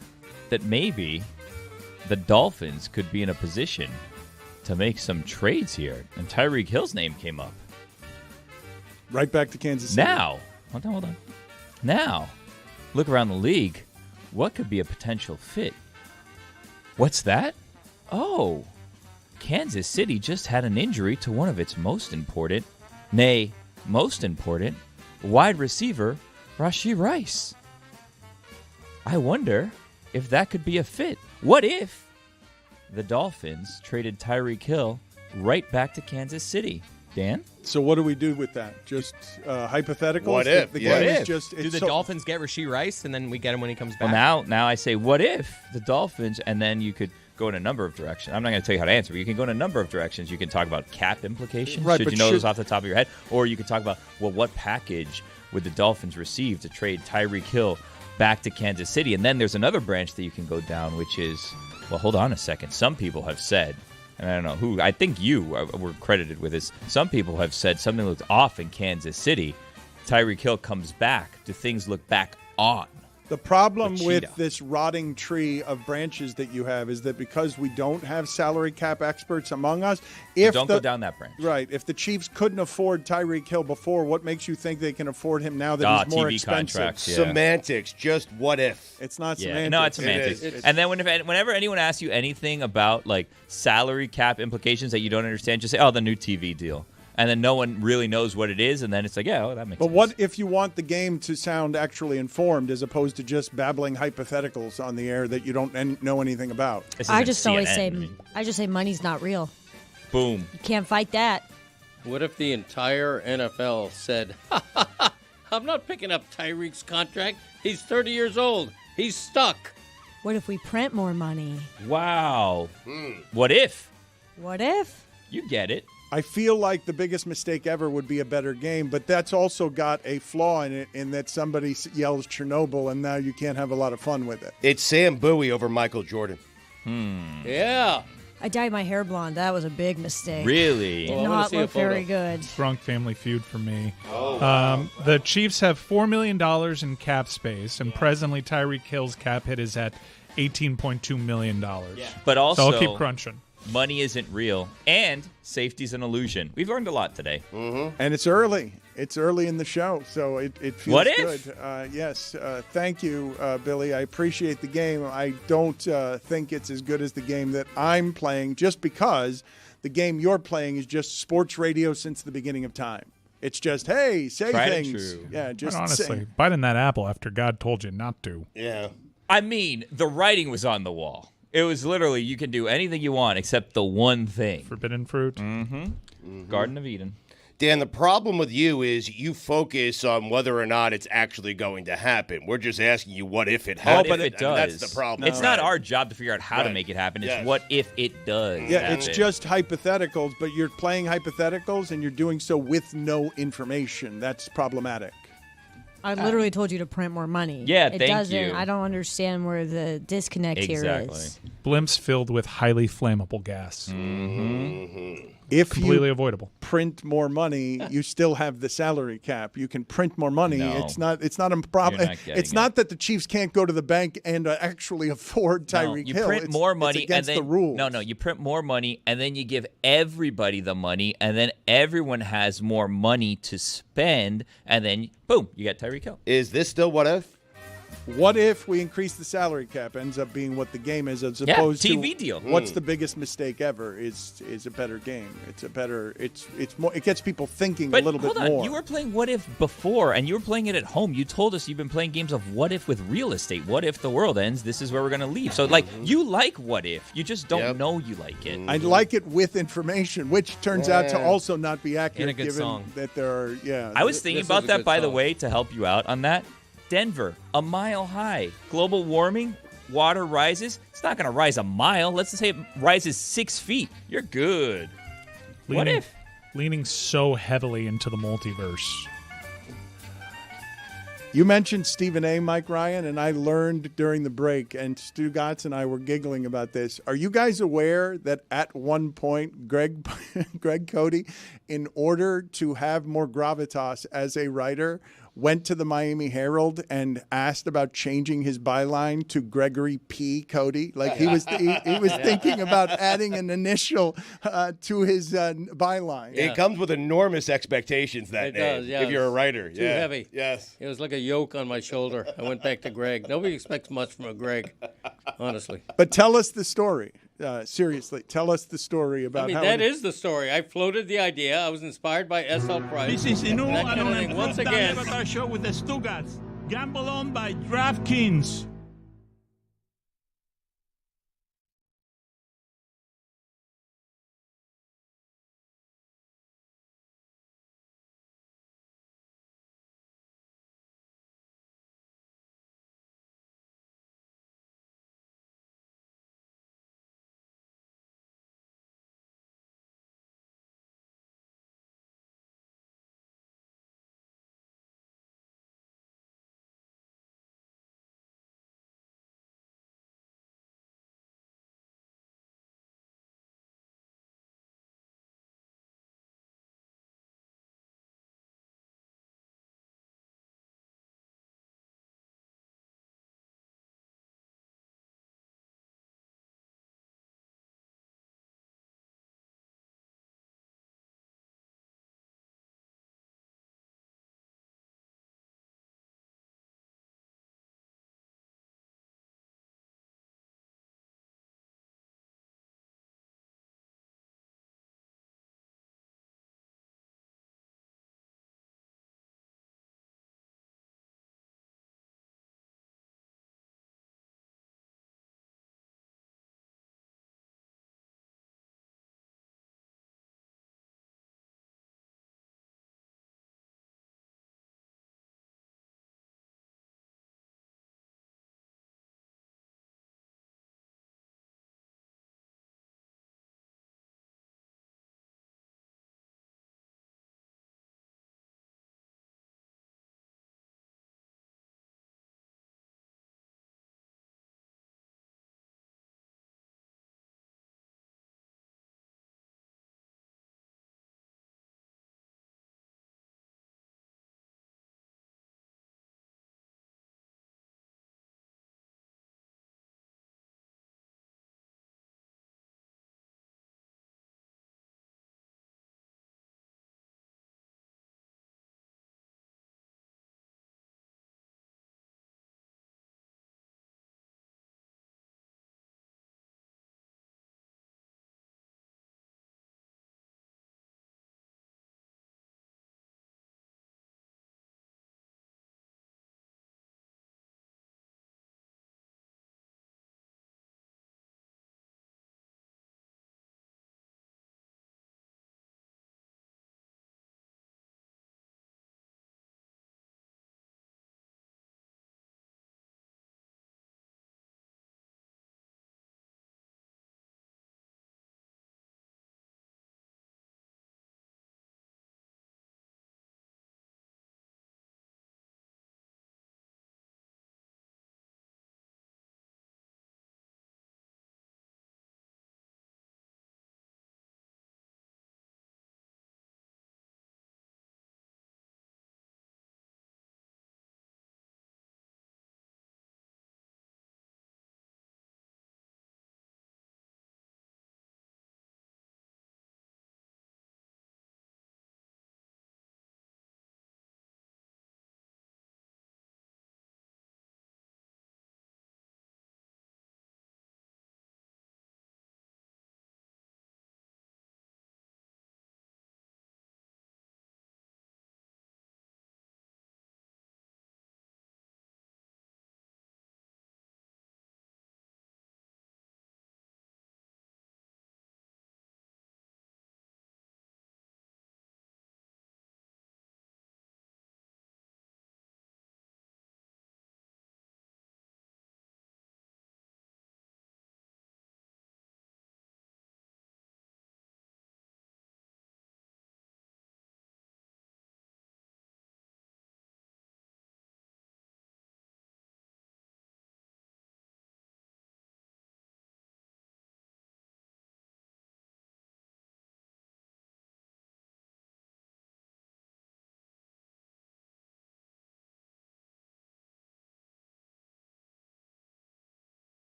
that maybe the Dolphins could be in a position to make some trades here, and Tyreek Hill's name came up. Right back to Kansas City. Now, hold on. Now, look around the league. What could be a potential fit? What's that? Oh, Kansas City just had an injury to one of its most important, wide receiver, Rashee Rice. I wonder if that could be a fit. What if the Dolphins traded Tyreek Hill right back to Kansas City? Dan? So what do we do with that? Just hypotheticals? What if? The Yeah. game What is if? just, Do the Dolphins get Rashee Rice, and then we get him when he comes back? Well, now I say, what if the Dolphins, and then you could go in a number of directions. I'm not going to tell you how to answer, but you can go in a number of directions. You can talk about cap implications, Right, should but you know those off the top of your head, or you could talk about, well, what package would the Dolphins receive to trade Tyreek Hill back to Kansas City? And then there's another branch that you can go down, which is, well, hold on a second. Some people have said, and I don't know who, I think you were credited with this. Some people have said something looked off in Kansas City. Tyreek Hill comes back. Do things look back on? The problem With with Cheetah. this rotting tree of branches that you have is that because we don't have salary cap experts among us, if Don't go down that branch. Right. If the Chiefs couldn't afford Tyreek Hill before, what makes you think they can afford him now that he's more TV expensive? contracts, yeah. Semantics. Just what if? It's not Yeah, semantics. no, it's semantics. is. And then whenever anyone asks you anything about like salary cap implications that you don't understand, just say, "Oh, the new TV deal," and then no one really knows what it is, and then it's like, "Yeah, that makes But sense." what if you want the game to sound actually informed as opposed to just babbling hypotheticals on the air that you don't know anything about? This I isn't just always CNN, say, I mean. I just say money's not real. Boom. You can't fight that. What if the entire NFL said, I'm not picking up Tyreek's contract. He's 30 years old. He's stuck. What if we print more money? Wow. What if? What if? You get it. I feel like the biggest mistake ever would be a better game, but that's also got a flaw in it in that somebody yells Chernobyl and now you can't have a lot of fun with it. It's Sam Bowie over Michael Jordan. Yeah. I dyed my hair blonde. That was a big mistake. Really? Well, I Did wanna not see a look very photo. good. Drunk family feud for me. The Chiefs have $4 million in cap space, and presently Tyreek Hill's cap hit is at $18.2 million. But also, So I'll keep crunching. money isn't real, and safety's an illusion. We've learned a lot today. And it's early. It's early in the show, so it feels What good. if? Yes. Thank you, Billy. I appreciate the game. I don't think it's as good as the game that I'm playing just because the game you're playing is just sports radio since the beginning of time. It's just, hey, say Tried and things. true. Yeah, But just honestly, say. biting that apple after God told you not to. Yeah. I mean, the writing was on the wall. It was literally, you can do anything you want except the one thing. Forbidden fruit. Garden of Eden. Dan, the problem with you is you focus on whether or not it's actually going to happen. We're just asking you what if it happens. What if it does? That's the problem. It's not our job to figure out how to Right. make it happen. It's Yes. what if it does. Yeah, it's happen. just hypotheticals, but you're playing hypotheticals and you're doing so with no information. That's problematic. I literally told you to print more money. Yeah, it thank doesn't. you. I don't understand where the disconnect here Exactly. is. Blimps filled with highly flammable gas. if completely you avoidable. print more money, you still have the salary cap. You can print more money. No. It's not a problem. You're not getting It's not that the Chiefs can't go to the bank and actually afford No, Tyreek you Hill. print more money it's against and then the rules. No, you print more money and then you give everybody the money and then everyone has more money to spend and then boom, you get Tyreek Hill. Is this still what if? What if we increase the salary cap? Ends up being what the game is, as opposed TV to deal. what's the biggest mistake ever? Is a better game. It's a better. It's more. It gets people thinking But a little hold bit on, more. you were playing What If before, and you were playing it at home. You told us you've been playing games of What If with real estate. What if the world ends? This is where we're going to leave. So, like, you like What If. You just don't know you like it. I like it with information, which turns out to also not be accurate. And a good given song. that there are. Yeah, I was thinking This about is a that, good by the song. way, to help you out on that. Denver, a mile high. Global warming, water rises. It's not going to rise a mile. Let's just say it rises 6 feet. You're good. What if? Leaning so heavily into the multiverse. You mentioned Stephen A. Mike Ryan, and I learned during the break, and Stugotz and I were giggling about this. Are you guys aware that at one point, Greg Cody, in order to have more gravitas as a writer, went to the Miami Herald and asked about changing his byline to Gregory P. Cody? Like he was thinking about adding an initial to his byline. It comes with enormous expectations, that It name, does, yeah. if you're a writer. Too heavy. Yes. It was like a yoke on my shoulder. I went back to Greg. Nobody expects much from a Greg, honestly. But tell us the story. Seriously, tell us the story about I mean, how that is the story. I floated the idea. I was inspired by S.L. Price. This is And Inu that kind of and thing. Once Dan again, Le Batard Show with the Stugotz. Gamble on by DraftKings.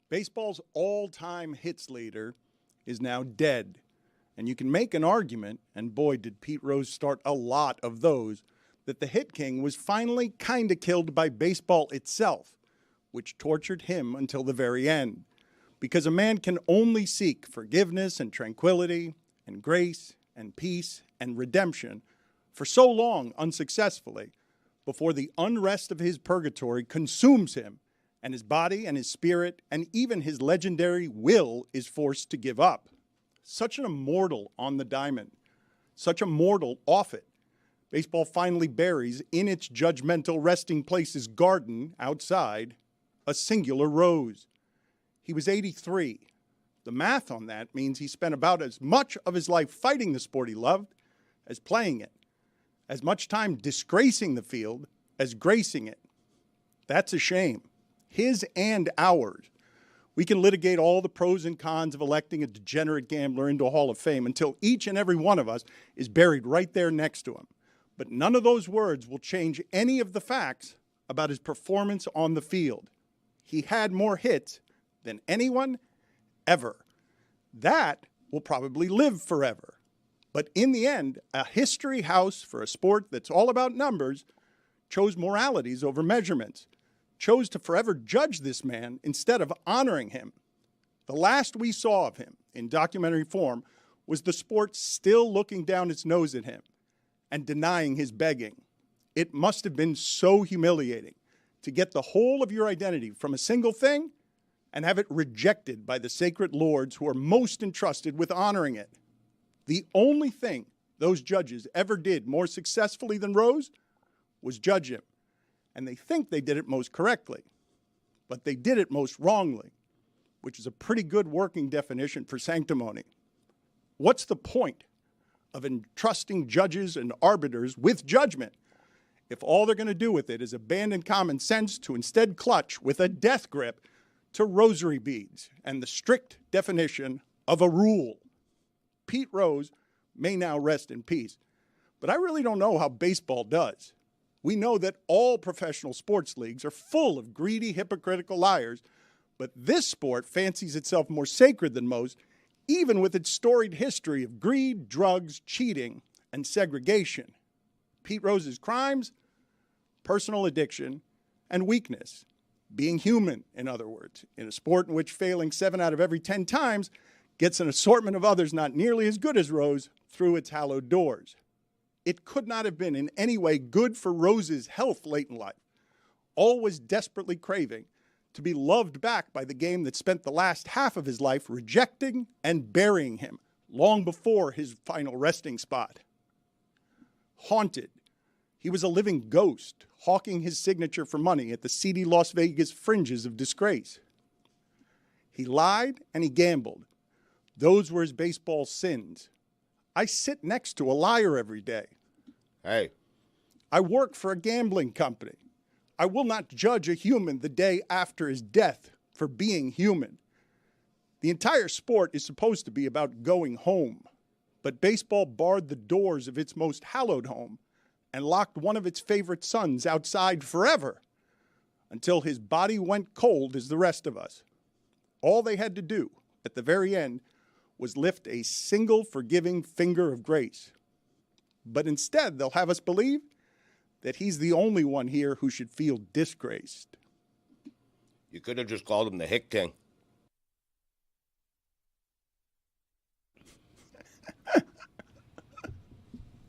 Baseball's all-time hits leader is now dead. And you can make an argument, and boy, did Pete Rose start a lot of those, that the hit king was finally kind of killed by baseball itself, which tortured him until the very end. Because a man can only seek forgiveness and tranquility and grace and peace and redemption for so long unsuccessfully before the unrest of his purgatory consumes him and his body and his spirit and even his legendary will is forced to give up. Such an immortal on the diamond, such a mortal off it. Baseball finally buries in its judgmental resting place's garden outside a singular rose. He was 83. The math on that means he spent about as much of his life fighting the sport he loved as playing it, as much time disgracing the field as gracing it. That's a shame. His and ours. We can litigate all the pros and cons of electing a degenerate gambler into a Hall of Fame until each and every one of us is buried right there next to him. But none of those words will change any of the facts about his performance on the field. He had more hits than anyone ever. That will probably live forever. But in the end, a history house for a sport that's all about numbers chose moralities over measurements, chose to forever judge this man instead of honoring him. The last we saw of him in documentary form was the sport still looking down its nose at him and denying his begging. It must have been so humiliating to get the whole of your identity from a single thing and have it rejected by the sacred lords who are most entrusted with honoring it. The only thing those judges ever did more successfully than Rose was judge him. And they think they did it most correctly, but they did it most wrongly, which is a pretty good working definition for sanctimony. What's the point of entrusting judges and arbiters with judgment if all they're going to do with it is abandon common sense to instead clutch with a death grip to rosary beads and the strict definition of a rule? Pete Rose may now rest in peace, but I really don't know how baseball does. We know that all professional sports leagues are full of greedy, hypocritical liars, but this sport fancies itself more sacred than most, even with its storied history of greed, drugs, cheating, and segregation. Pete Rose's crimes, personal addiction, and weakness. Being human, in other words, in a sport in which failing 7 out of every 10 times gets an assortment of others not nearly as good as Rose through its hallowed doors. It could not have been in any way good for Rose's health late in life, always desperately craving to be loved back by the game that spent the last half of his life rejecting and burying him long before his final resting spot. Haunted, he was a living ghost, hawking his signature for money at the seedy Las Vegas fringes of disgrace. He lied and he gambled. Those were his baseball sins. I sit next to a liar every day. Hey. I work for a gambling company. I will not judge a human the day after his death for being human. The entire sport is supposed to be about going home, but baseball barred the doors of its most hallowed home and locked one of its favorite sons outside forever until his body went cold as the rest of us. All they had to do at the very end was lift a single forgiving finger of grace. But instead, they'll have us believe that he's the only one here who should feel disgraced. You could have just called him the Hick King.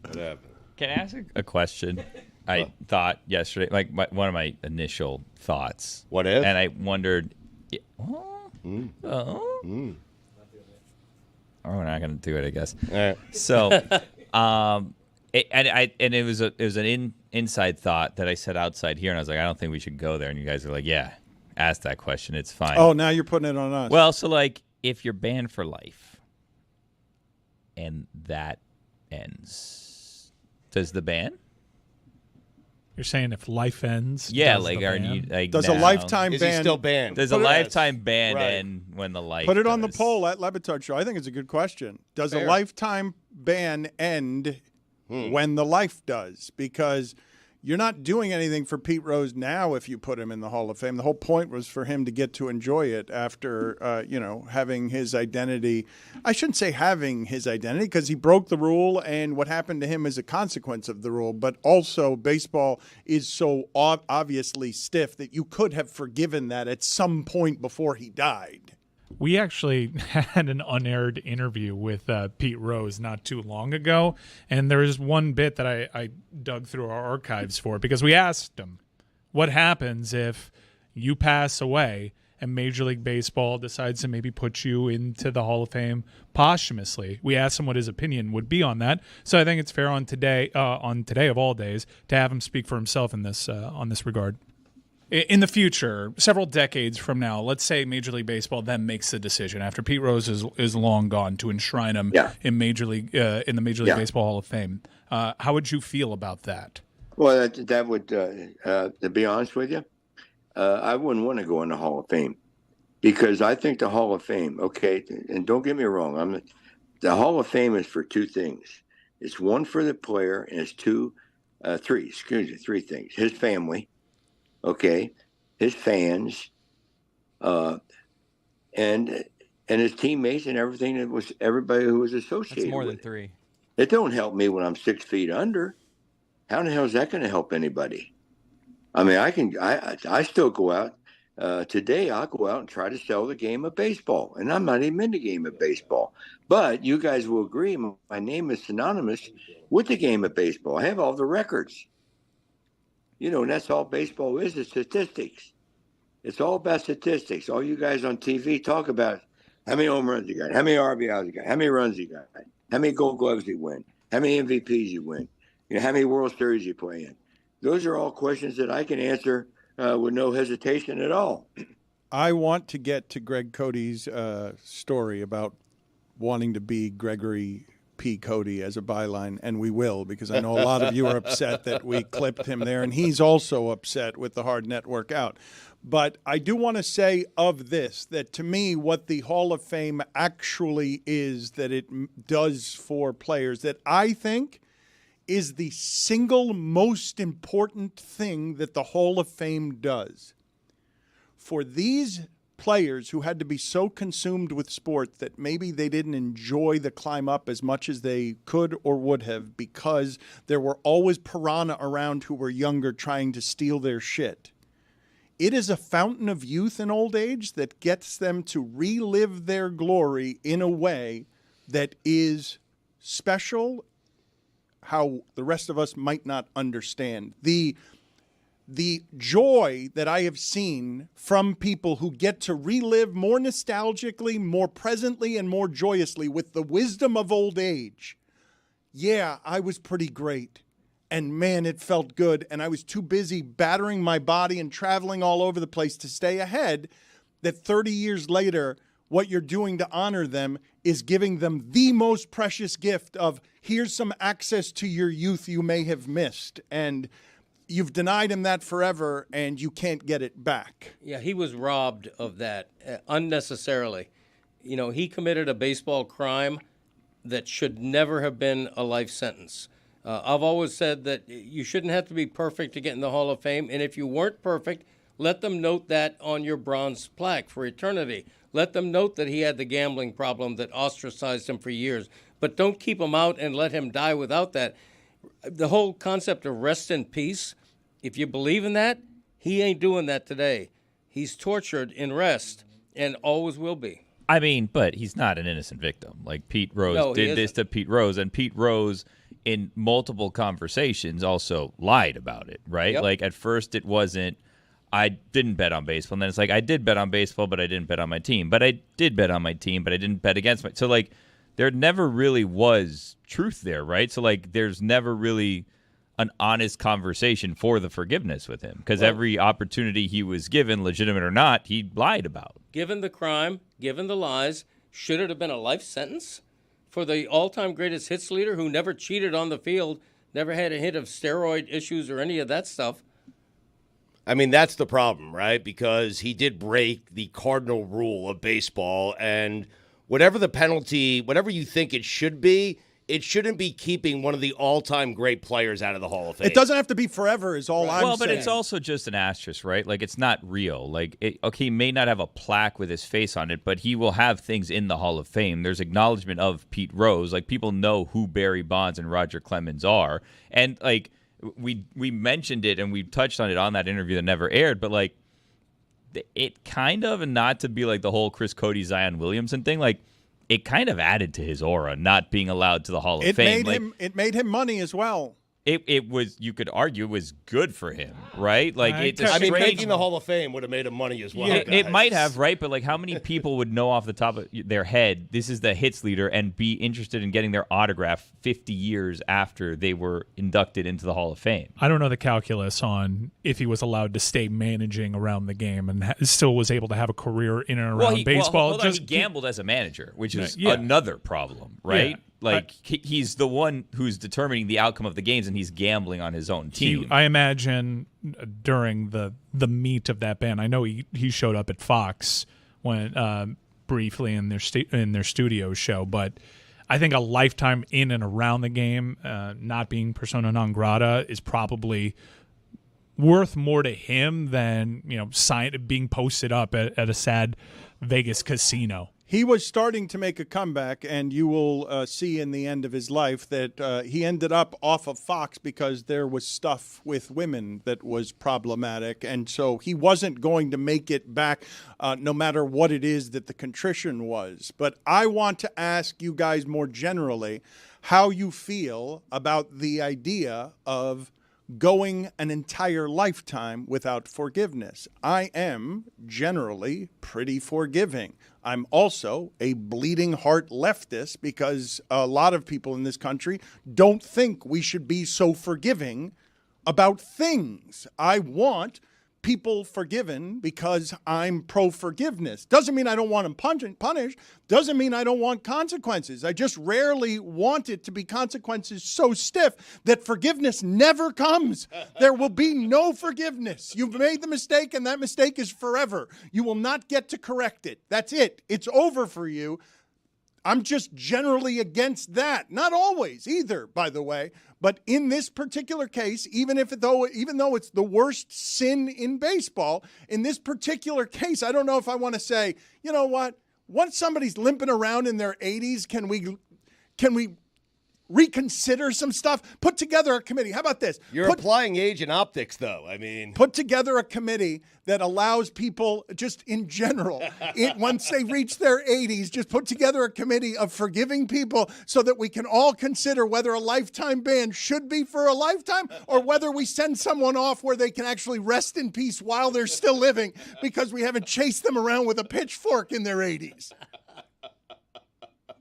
What happened? Can I ask a question? I thought yesterday, like one of my initial thoughts. What if? And I wondered, or we're not going to do it, I guess. All right. So, it was an inside thought that I said outside here, and I was like, I don't think we should go there. And you guys are like, yeah, ask that question. It's fine. Oh, now you're putting it on us. Well, so like, if you're banned for life, and that ends, does the ban? You're saying if life ends? Yeah, does like, the are ban? you like? Does now, a lifetime Is ban he still banned? Does a Put it- lifetime ban Right. end when the life? Put it on the does? poll at Le Batard Show. I think it's a good question. Does Fair. a lifetime ban end when the life does? Because you're not doing anything for Pete Rose now if you put him in the Hall of Fame. The whole point was for him to get to enjoy it after, having his identity. I shouldn't say having his identity because he broke the rule and what happened to him is a consequence of the rule. But also baseball is so obviously stiff that you could have forgiven that at some point before he died. We actually had an unaired interview with Pete Rose not too long ago, and there's one bit that I dug through our archives for because we asked him, what happens if you pass away and Major League Baseball decides to maybe put you into the Hall of Fame posthumously? We asked him what his opinion would be on that, so I think it's fair on today of all days to have him speak for himself in this on this regard. In the future, several decades from now, let's say Major League Baseball then makes the decision after Pete Rose is long gone to enshrine him in Major League in the Major League Baseball Hall of Fame. How would you feel about that? Well, that would, to be honest with you, I wouldn't want to go in the Hall of Fame because I think the Hall of Fame, okay, and don't get me wrong, the Hall of Fame is for two things. It's one for the player, and it's three things. His family. Okay, his fans, and his teammates and everything that was everybody who was associated. That's more with than three. It don't help me when I'm 6 feet under. How the hell is that going to help anybody? I mean, I still go out today. I'll go out and try to sell the game of baseball, and I'm not even in the game of baseball. But you guys will agree, my name is synonymous with the game of baseball. I have all the records. And that's all baseball is statistics. It's all about statistics. All you guys on TV talk about how many home runs you got, how many RBIs you got, how many runs you got, how many Gold Gloves you win, how many MVPs you win, how many World Series you play in. Those are all questions that I can answer with no hesitation at all. I want to get to Greg Cody's story about wanting to be Gregory P. Cody as a byline, and we will, because I know a lot of you are upset that we clipped him there, and he's also upset with the hard network out. But I do want to say of this, that to me, what the Hall of Fame actually is that it does for players, that I think is the single most important thing that the Hall of Fame does. For these players who had to be so consumed with sport that maybe they didn't enjoy the climb up as much as they could or would have because there were always piranha around who were younger trying to steal their shit. It is a fountain of youth and old age that gets them to relive their glory in a way that is special, how the rest of us might not understand. The joy that I have seen from people who get to relive more nostalgically, more presently, and more joyously with the wisdom of old age. Yeah, I was pretty great. And man, it felt good. And I was too busy battering my body and traveling all over the place to stay ahead that 30 years later, what you're doing to honor them is giving them the most precious gift of here's some access to your youth you may have missed. And you've denied him that forever, and you can't get it back. Yeah, he was robbed of that unnecessarily. He committed a baseball crime that should never have been a life sentence. I've always said that you shouldn't have to be perfect to get in the Hall of Fame, and if you weren't perfect, let them note that on your bronze plaque for eternity. Let them note that he had the gambling problem that ostracized him for years, but don't keep him out and let him die without that. The whole concept of rest in peace, if you believe in that, he ain't doing that today. He's tortured in rest and always will be. I mean, but he's not an innocent victim. Like Pete Rose did this to Pete Rose, and Pete Rose in multiple conversations also lied about it, right? Yep. Like at first it wasn't, I didn't bet on baseball. And then it's like, I did bet on baseball, but I didn't bet on my team. But I did bet on my team, but I didn't bet against my. So like there never really was truth there, right? So like there's never really an honest conversation for the forgiveness with him because every opportunity he was given, legitimate or not, he lied about. Given the crime, given the lies, should it have been a life sentence for the all-time greatest hits leader who never cheated on the field, never had a hint of steroid issues or any of that stuff? I mean, that's the problem, right? Because he did break the cardinal rule of baseball, and whatever the penalty, whatever you think it should be, it shouldn't be keeping one of the all-time great players out of the Hall of Fame. It doesn't have to be forever is all I'm saying. Well, but it's also just an asterisk, right? Like, it's not real. Like, okay, he may not have a plaque with his face on it, but he will have things in the Hall of Fame. There's acknowledgement of Pete Rose. Like, people know who Barry Bonds and Roger Clemens are. And, like, we mentioned it and we touched on it on that interview that never aired, but, like, it kind of, and not to be like the whole Chris Cody, Zion Williamson thing, like, it kind of added to his aura, not being allowed to the Hall of Fame. It made him money as well. It was, you could argue, it was good for him, right? Like, making the Hall of Fame would have made him money as well. It might have, right? But, like, how many people would know off the top of their head, this is the hits leader, and be interested in getting their autograph 50 years after they were inducted into the Hall of Fame? I don't know the calculus on if he was allowed to stay managing around the game and still was able to have a career in and around baseball. He gambled as a manager, which is another problem, right? Yeah. Like, he's the one who's determining the outcome of the games, and he's gambling on his own team. I imagine during the meat of that ban, I know he showed up at Fox when briefly in their studio show, but I think a lifetime in and around the game, not being persona non grata, is probably worth more to him than being posted up at a sad Vegas casino. He was starting to make a comeback, and you will see in the end of his life that he ended up off of Fox because there was stuff with women that was problematic, and so he wasn't going to make it back no matter what it is that the contrition was. But I want to ask you guys more generally how you feel about the idea of going an entire lifetime without forgiveness. I am generally pretty forgiving. I'm also a bleeding heart leftist because a lot of people in this country don't think we should be so forgiving about things. I want people forgiven because I'm pro-forgiveness. Doesn't mean I don't want them punished. Doesn't mean I don't want consequences. I just rarely want it to be consequences so stiff that forgiveness never comes. There will be no forgiveness. You've made the mistake, and that mistake is forever. You will not get to correct it. That's it. It's over for you. I'm just generally against that. Not always either, by the way. But in this particular case, even though it's the worst sin in baseball, in this particular case, I don't know if I want to say, you know what? Once somebody's limping around in their 80s, can we reconsider some stuff? Put together a committee. How about this? You're applying age and optics, though. I mean, put together a committee that allows people, just in general, once they reach their 80s, just put together a committee of forgiving people so that we can all consider whether a lifetime ban should be for a lifetime or whether we send someone off where they can actually rest in peace while they're still living because we haven't chased them around with a pitchfork in their 80s.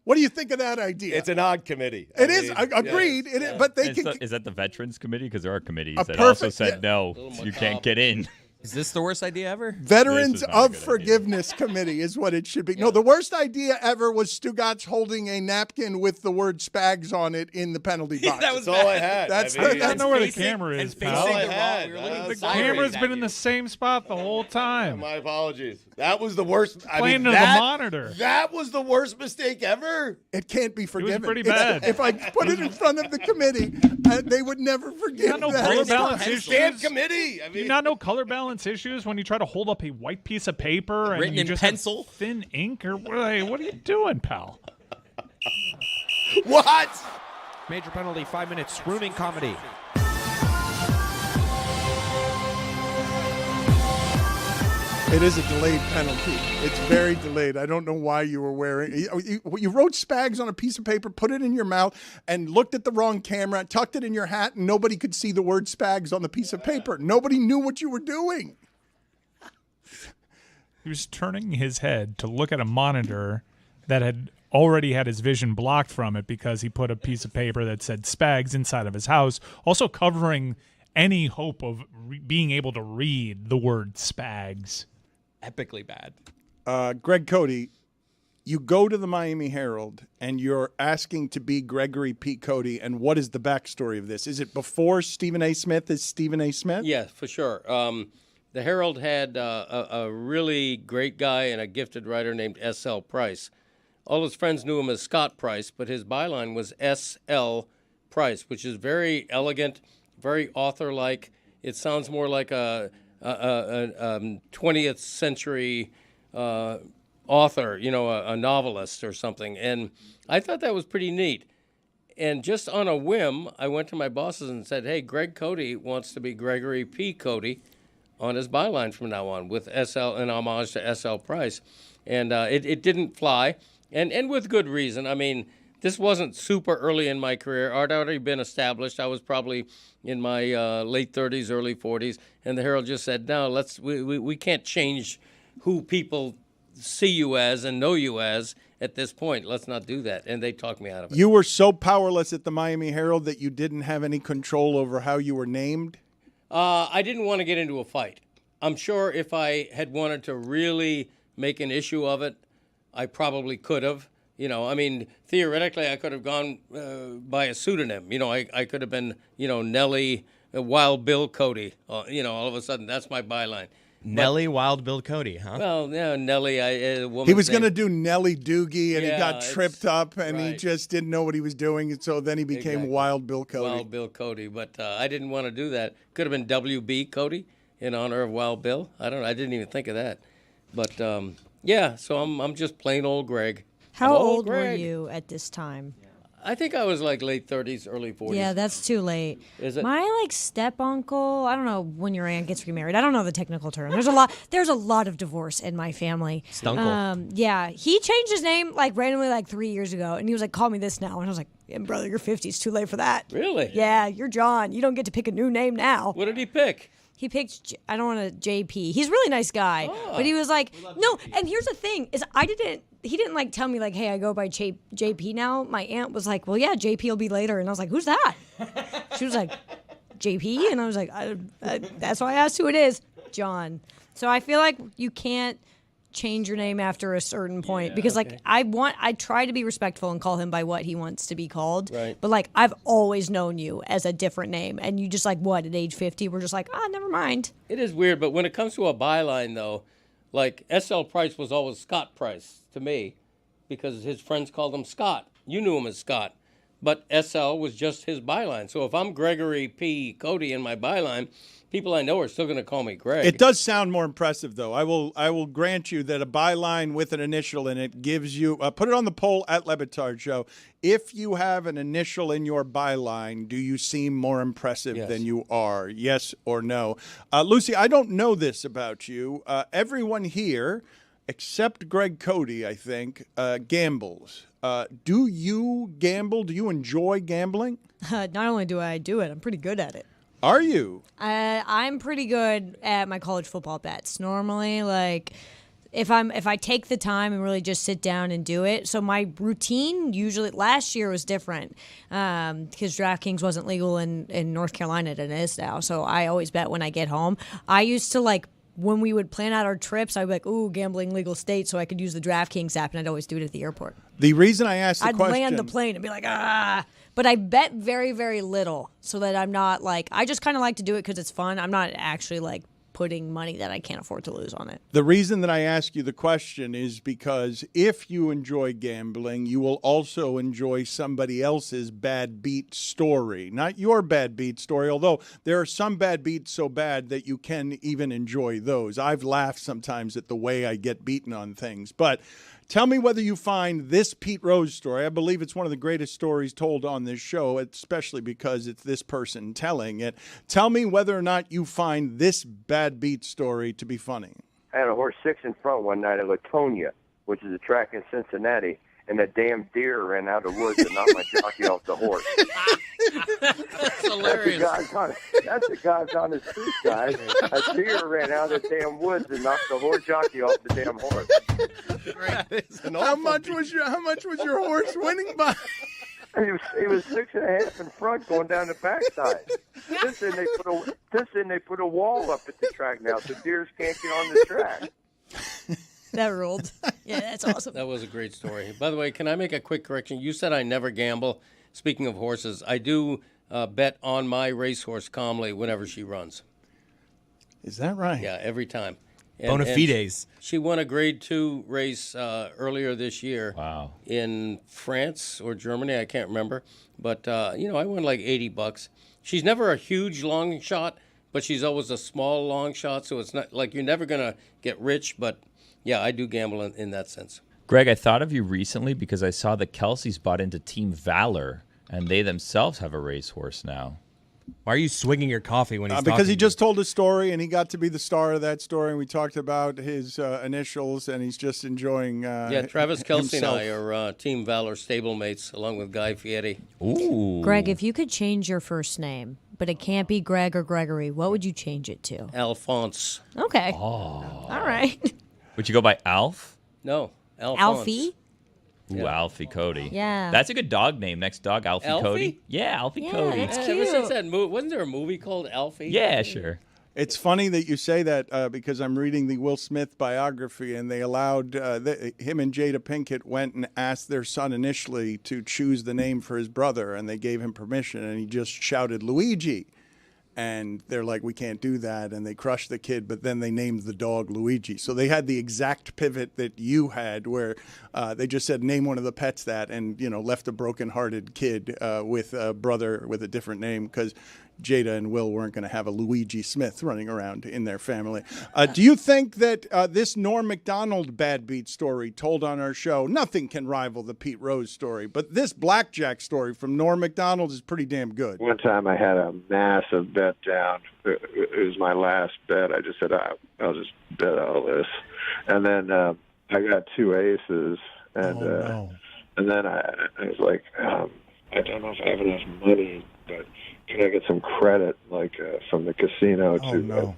What do you think of that idea? It's an odd committee. Agreed. Yeah. But they is that the Veterans Committee? Because there are committees that also said no, you can't get in. Is this the worst idea ever? Veterans of Forgiveness Committee is what it should be. No, the worst idea ever was Stugotz holding a napkin with the word Spags on it in the penalty box. That's all I had. I don't know where the camera is, pal. The camera's been in the same spot the whole time. My apologies. That was the worst. Playing to the monitor. That was the worst mistake ever. It can't be forgiven. It was pretty bad. If I put it in front of the committee, they would never forgive You not know that. color balance issues? Committee. Do you not know color balance issues when you try to hold up a white piece of paper and written you in just pencil, have thin ink, or what are you doing, pal? What? Major penalty, 5 minutes, swooning comedy. It is a delayed penalty. It's very delayed. I don't know why you were wearing. You wrote Spags on a piece of paper, put it in your mouth, and looked at the wrong camera, tucked it in your hat, and nobody could see the word Spags on the piece of paper. Nobody knew what you were doing. He was turning his head to look at a monitor that had already had his vision blocked from it because he put a piece of paper that said Spags inside of his house, also covering any hope of being able to read the word Spags. Epically bad. Greg Cody, you go to the Miami Herald and you're asking to be Gregory P. Cody, and what is the backstory of this? Is it before Stephen A. Smith is Stephen A. Smith? Yeah, for sure. The Herald had a really great guy and a gifted writer named S.L. Price all his friends knew him as Scott Price, but his byline was S.L. Price, which is very elegant, very author-like. It sounds more like a 20th century author, a novelist or something. And I thought that was pretty neat. And just on a whim, I went to my bosses and said, hey, Greg Cody wants to be Gregory P. Cody on his byline from now on with SL, in homage to S.L. Price. And it didn't fly, and with good reason. I mean, this wasn't super early in my career. I'd already been established. I was probably in my late 30s, early 40s, and the Herald just said, no, we can't change who people see you as and know you as at this point. Let's not do that. And they talked me out of it. You were so powerless at the Miami Herald that you didn't have any control over how you were named? I didn't want to get into a fight. I'm sure if I had wanted to really make an issue of it, I probably could have. I mean, theoretically, I could have gone by a pseudonym. I could have been, Nellie Wild Bill Cody. All of a sudden, that's my byline. Nellie Wild Bill Cody, huh? Well, yeah, Nellie. He was going to do Nellie Doogie, and he got tripped up, and he just didn't know what he was doing, and so then he became Wild Bill Cody. Wild Bill Cody, but I didn't want to do that. Could have been W.B. Cody in honor of Wild Bill. I don't know. I didn't even think of that. But, so I'm just plain old Greg. How old were you at this time? I think I was like late 30s, early 40s. Yeah, that's too late. Is it? My step uncle, I don't know when your aunt gets remarried. I don't know the technical term. There's a lot of divorce in my family. Stunkle. Yeah, he changed his name randomly 3 years ago, and he was like, "Call me this now." And I was like, yeah, "Brother, you're 50. It's too late for that." Really? Yeah, you're John. You don't get to pick a new name now. What did he pick? He picked, I don't want to, JP. He's a really nice guy. But he was like, no, JP. And here's the thing, is he didn't tell me hey, I go by JP now. My aunt was like, well, yeah, JP will be later. And I was like, who's that? She was like, JP? And I was like, that's why I asked who it is. John. So I feel like you can't change your name after a certain point because I try to be respectful and call him by what he wants to be called. Right. But I've always known you as a different name, and you just at age 50 we're just never mind. It is weird, but when it comes to a byline though, S.L. Price was always Scott Price to me because his friends called him Scott. You knew him as Scott, but S.L. was just his byline. So if I'm Gregory P. Cody in my byline, people I know are still going to call me Greg. It does sound more impressive, though. I will grant you that a byline with an initial in it gives you put it on the poll at Le Batard Show. If you have an initial in your byline, do you seem more impressive than you are? Yes or no? Lucy, I don't know this about you. Everyone here, except Greg Cody, I think, gambles. Do you gamble? Do you enjoy gambling? Not only do I do it, I'm pretty good at it. Are you? I'm pretty good at my college football bets. Normally, if I take the time and really just sit down and do it. So my routine usually last year was different because DraftKings wasn't legal in North Carolina and it is now. So I always bet when I get home. I used to when we would plan out our trips, I'd be like, ooh, gambling legal state, so I could use the DraftKings app, and I'd always do it at the airport. The reason I asked the question... I'd land the plane and be like, ah. But I bet very, very little so that I'm not I just kind of like to do it because it's fun. I'm not actually putting money that I can't afford to lose on it. The reason that I ask you the question is because if you enjoy gambling, you will also enjoy somebody else's bad beat story. Not your bad beat story, although there are some bad beats so bad that you can even enjoy those. I've laughed sometimes at the way I get beaten on things. But tell me whether you find this Pete Rose story, I believe it's one of the greatest stories told on this show, especially because it's this person telling it. Tell me whether or not you find this bad beat story to be funny. I had a horse 6 in front one night at Latonia, which is a track in Cincinnati, and a damn deer ran out of the woods and knocked my jockey off the horse. That's hilarious. That's the God's honest truth, guys. A deer ran out of the damn woods and knocked the horse jockey off the damn horse. How much was your horse winning by? He was 6.5 in front, going down the backside. This and they put a wall up at the track now, so deers can't get on the track. That ruled. Yeah, that's awesome. That was a great story. By the way, can I make a quick correction? You said I never gamble. Speaking of horses, I do bet on my racehorse Calmly whenever she runs. Is that right? Yeah, every time. Bona fides. She won a Grade 2 race earlier this year. Wow. In France or Germany, I can't remember. But, I won like $80. She's never a huge long shot, but she's always a small long shot. So it's not like you're never going to get rich. But, yeah, I do gamble in that sense. Greg, I thought of you recently because I saw the Kelseys bought into Team Valor, and they themselves have a racehorse now. Why are you swigging your coffee when he's because talking he to just told a story, and he got to be the star of that story, and we talked about his initials, and he's just enjoying Travis Kelsey himself. and I are Team Valor stablemates, along with Guy Fieri. Ooh. Greg, if you could change your first name, but it can't be Greg or Gregory, what would you change it to? Alphonse. Okay. Oh. All right. Would you go by Alf? No, Alphonse. Alfie? Ooh, Alfie Cody. Yeah. That's a good dog name. Next dog, Alfie Alfie? Cody. Yeah, Alfie Yeah, Cody. that's Ever cute. since that movie, wasn't there a movie called Alfie? Yeah, sure. It's funny that you say that because I'm reading the Will Smith biography, and they allowed him and Jada Pinkett went and asked their son initially to choose the name for his brother, and they gave him permission, and he just shouted Luigi. And they're like, we can't do that. And they crushed the kid, but then they named the dog Luigi. So they had the exact pivot that you had where they just said, name one of the pets that, and, left a broken-hearted kid with a brother with a different name because Jada and Will weren't going to have a Luigi Smith running around in their family. Do you think that this Norm Macdonald bad beat story told on our show, nothing can rival the Pete Rose story, but this blackjack story from Norm Macdonald is pretty damn good. One time I had a massive bet down. It was my last bet. I just said, I'll just bet all this. And then I got 2 aces. And and then I was like, I don't know if I have enough money, but can I get some credit, from the casino to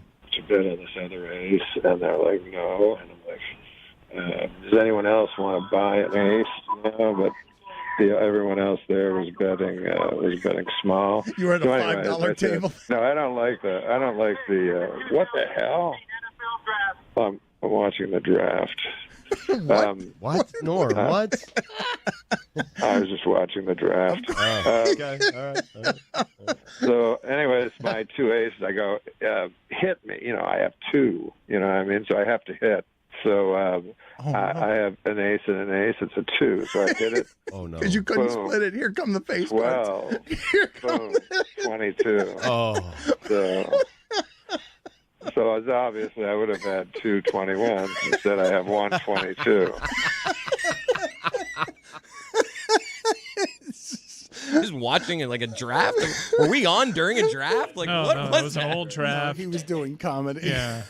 bet on this other ace? And they're like, no. And I'm like, does anyone else want to buy an ace? No, but everyone else there was betting small. You were at a So anyway, $5 table. No, I don't like the. What the hell? I'm watching the draft. What? Nor what? I was just watching the draft. Okay. All right. So, anyways, my 2 aces, I go, hit me. I have 2. You know what I mean? So I have to hit. So I have an ace and an ace. It's a 2. So I hit it. Oh, no. Because you couldn't Boom. split it. Here come the face 12. cards. Here come Boom. 22. Oh. So as obviously I would have had 2 21s. Instead, I have 1 22. Just watching it like a draft. Were we on during a draft? Like No, what no, was it was that? an old draft. He was doing comedy. Yeah.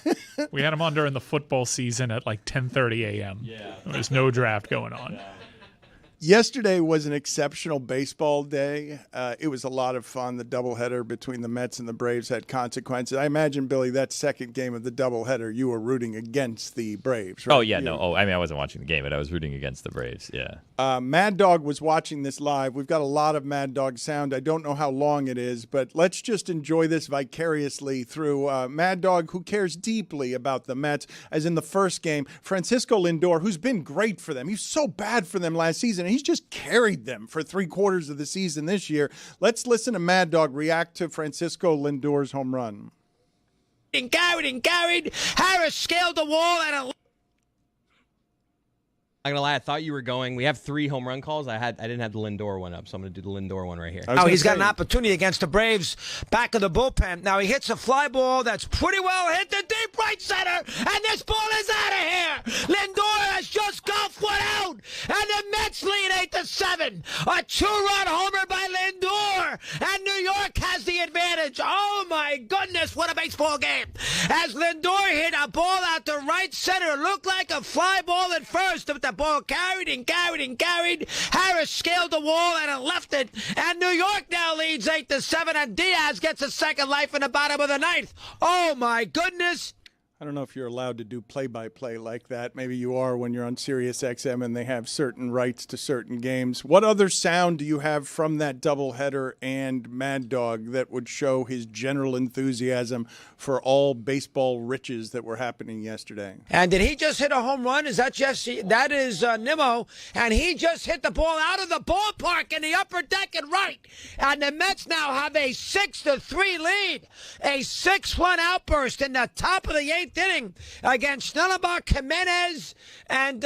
We had him on during the football season at like 10:30 a.m. Yeah. There was no draft going on. Yesterday was an exceptional baseball day. It was a lot of fun. The doubleheader between the Mets and the Braves had consequences. I imagine, Billy, that second game of the doubleheader, you were rooting against the Braves, right? Oh, yeah, no. Oh, I mean, I wasn't watching the game, but I was rooting against the Braves, yeah. Mad Dog was watching this live. We've got a lot of Mad Dog sound. I don't know how long it is, but let's just enjoy this vicariously through Mad Dog, who cares deeply about the Mets, as in the first game, Francisco Lindor, who's been great for them. He was so bad for them last season, and he's just carried them for 3/4 of the season this year. Let's listen to Mad Dog react to Francisco Lindor's home run. And carried. Harris scaled the wall and I'm gonna lie, I thought you were going. We have 3 home run calls. I didn't have the Lindor one up, so I'm gonna do the Lindor one right here. now he's got an opportunity against the Braves back of the bullpen. Now he hits a fly ball that's pretty well hit the deep right center, and this ball is out of here. Lindor has just golfed one out, and the Mets lead 8-7. A 2-run homer by Lindor, and New York has the advantage. Oh my goodness, what a baseball game! As Lindor hit a ball out to right center, looked like a fly ball at first, but the ball carried. Harris scaled the wall and left it. And New York now leads 8-7. And Diaz gets a second life in the bottom of the 9th. Oh, my goodness. I don't know if you're allowed to do play-by-play like that. Maybe you are when you're on Sirius XM and they have certain rights to certain games. What other sound do you have from that doubleheader and Mad Dog that would show his general enthusiasm for all baseball riches that were happening yesterday? And did he just hit a home run? Is that Jesse? That is Nimmo. And he just hit the ball out of the ballpark in the upper deck and right. And the Mets now have a 6-3 lead. A 6-1 outburst in the top of the 8th eighth inning against Schnellenbach, Jimenez, and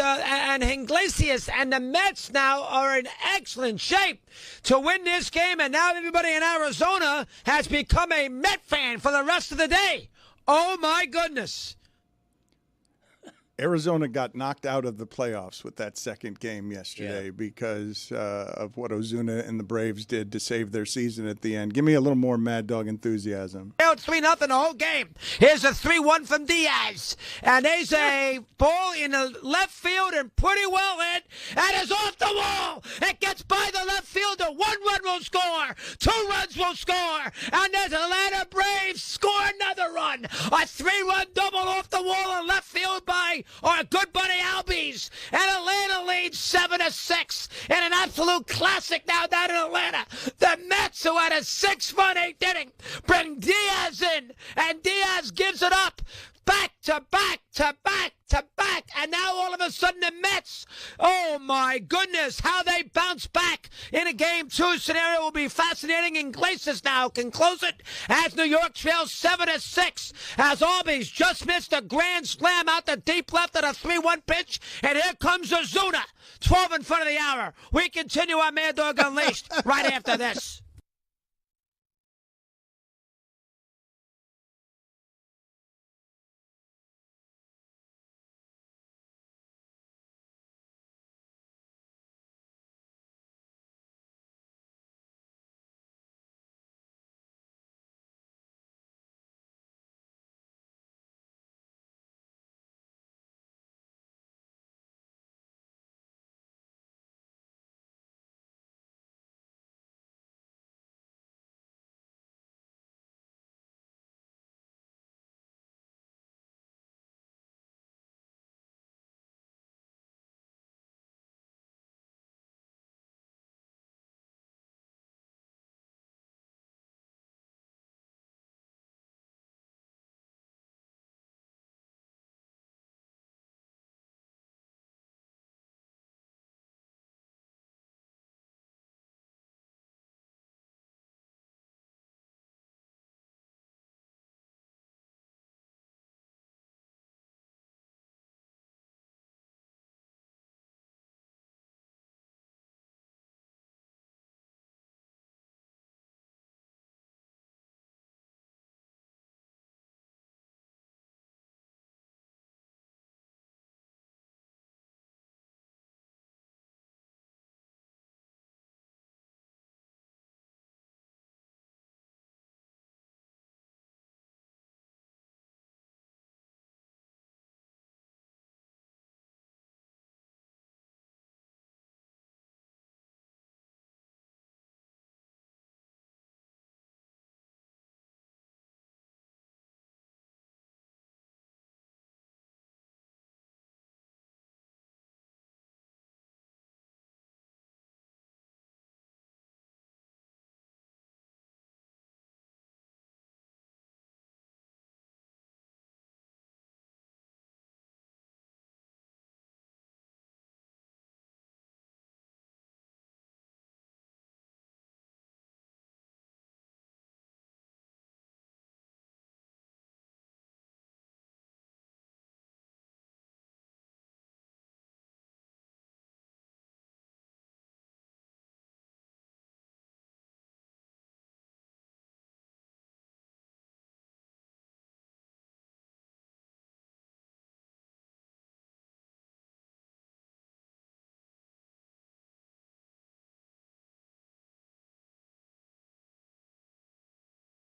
Iglesias. And the Mets now are in excellent shape to win this game. And now everybody in Arizona has become a Met fan for the rest of the day. Oh, my goodness. Arizona got knocked out of the playoffs with that second game yesterday because of what Ozuna and the Braves did to save their season at the end. Give me a little more Mad Dog enthusiasm. 3-0 the whole game. Here's a 3-1 from Diaz. And there's a ball in the left field and pretty well hit. And it's off the wall. It gets by the left fielder. 1 run will score. 2 runs will score. And there's Atlanta Braves score another run. A 3-run double off the wall in left field by our good buddy Albies. And Atlanta leads 7-6 in an absolute classic now down in Atlanta. The Mets, who had a 6-run 8th inning, bring Diaz in, and Diaz gives it up. Back to back to back to back. And now all of a sudden the Mets, oh my goodness, how they bounce back in a game 2 scenario will be fascinating. Iglesias now can close it as New York trails 7-6. As Albies just missed a grand slam out the deep left at a 3-1 pitch. And here comes Ozuna, 12 in front of the hour. We continue our Mad Dog Unleashed right after this.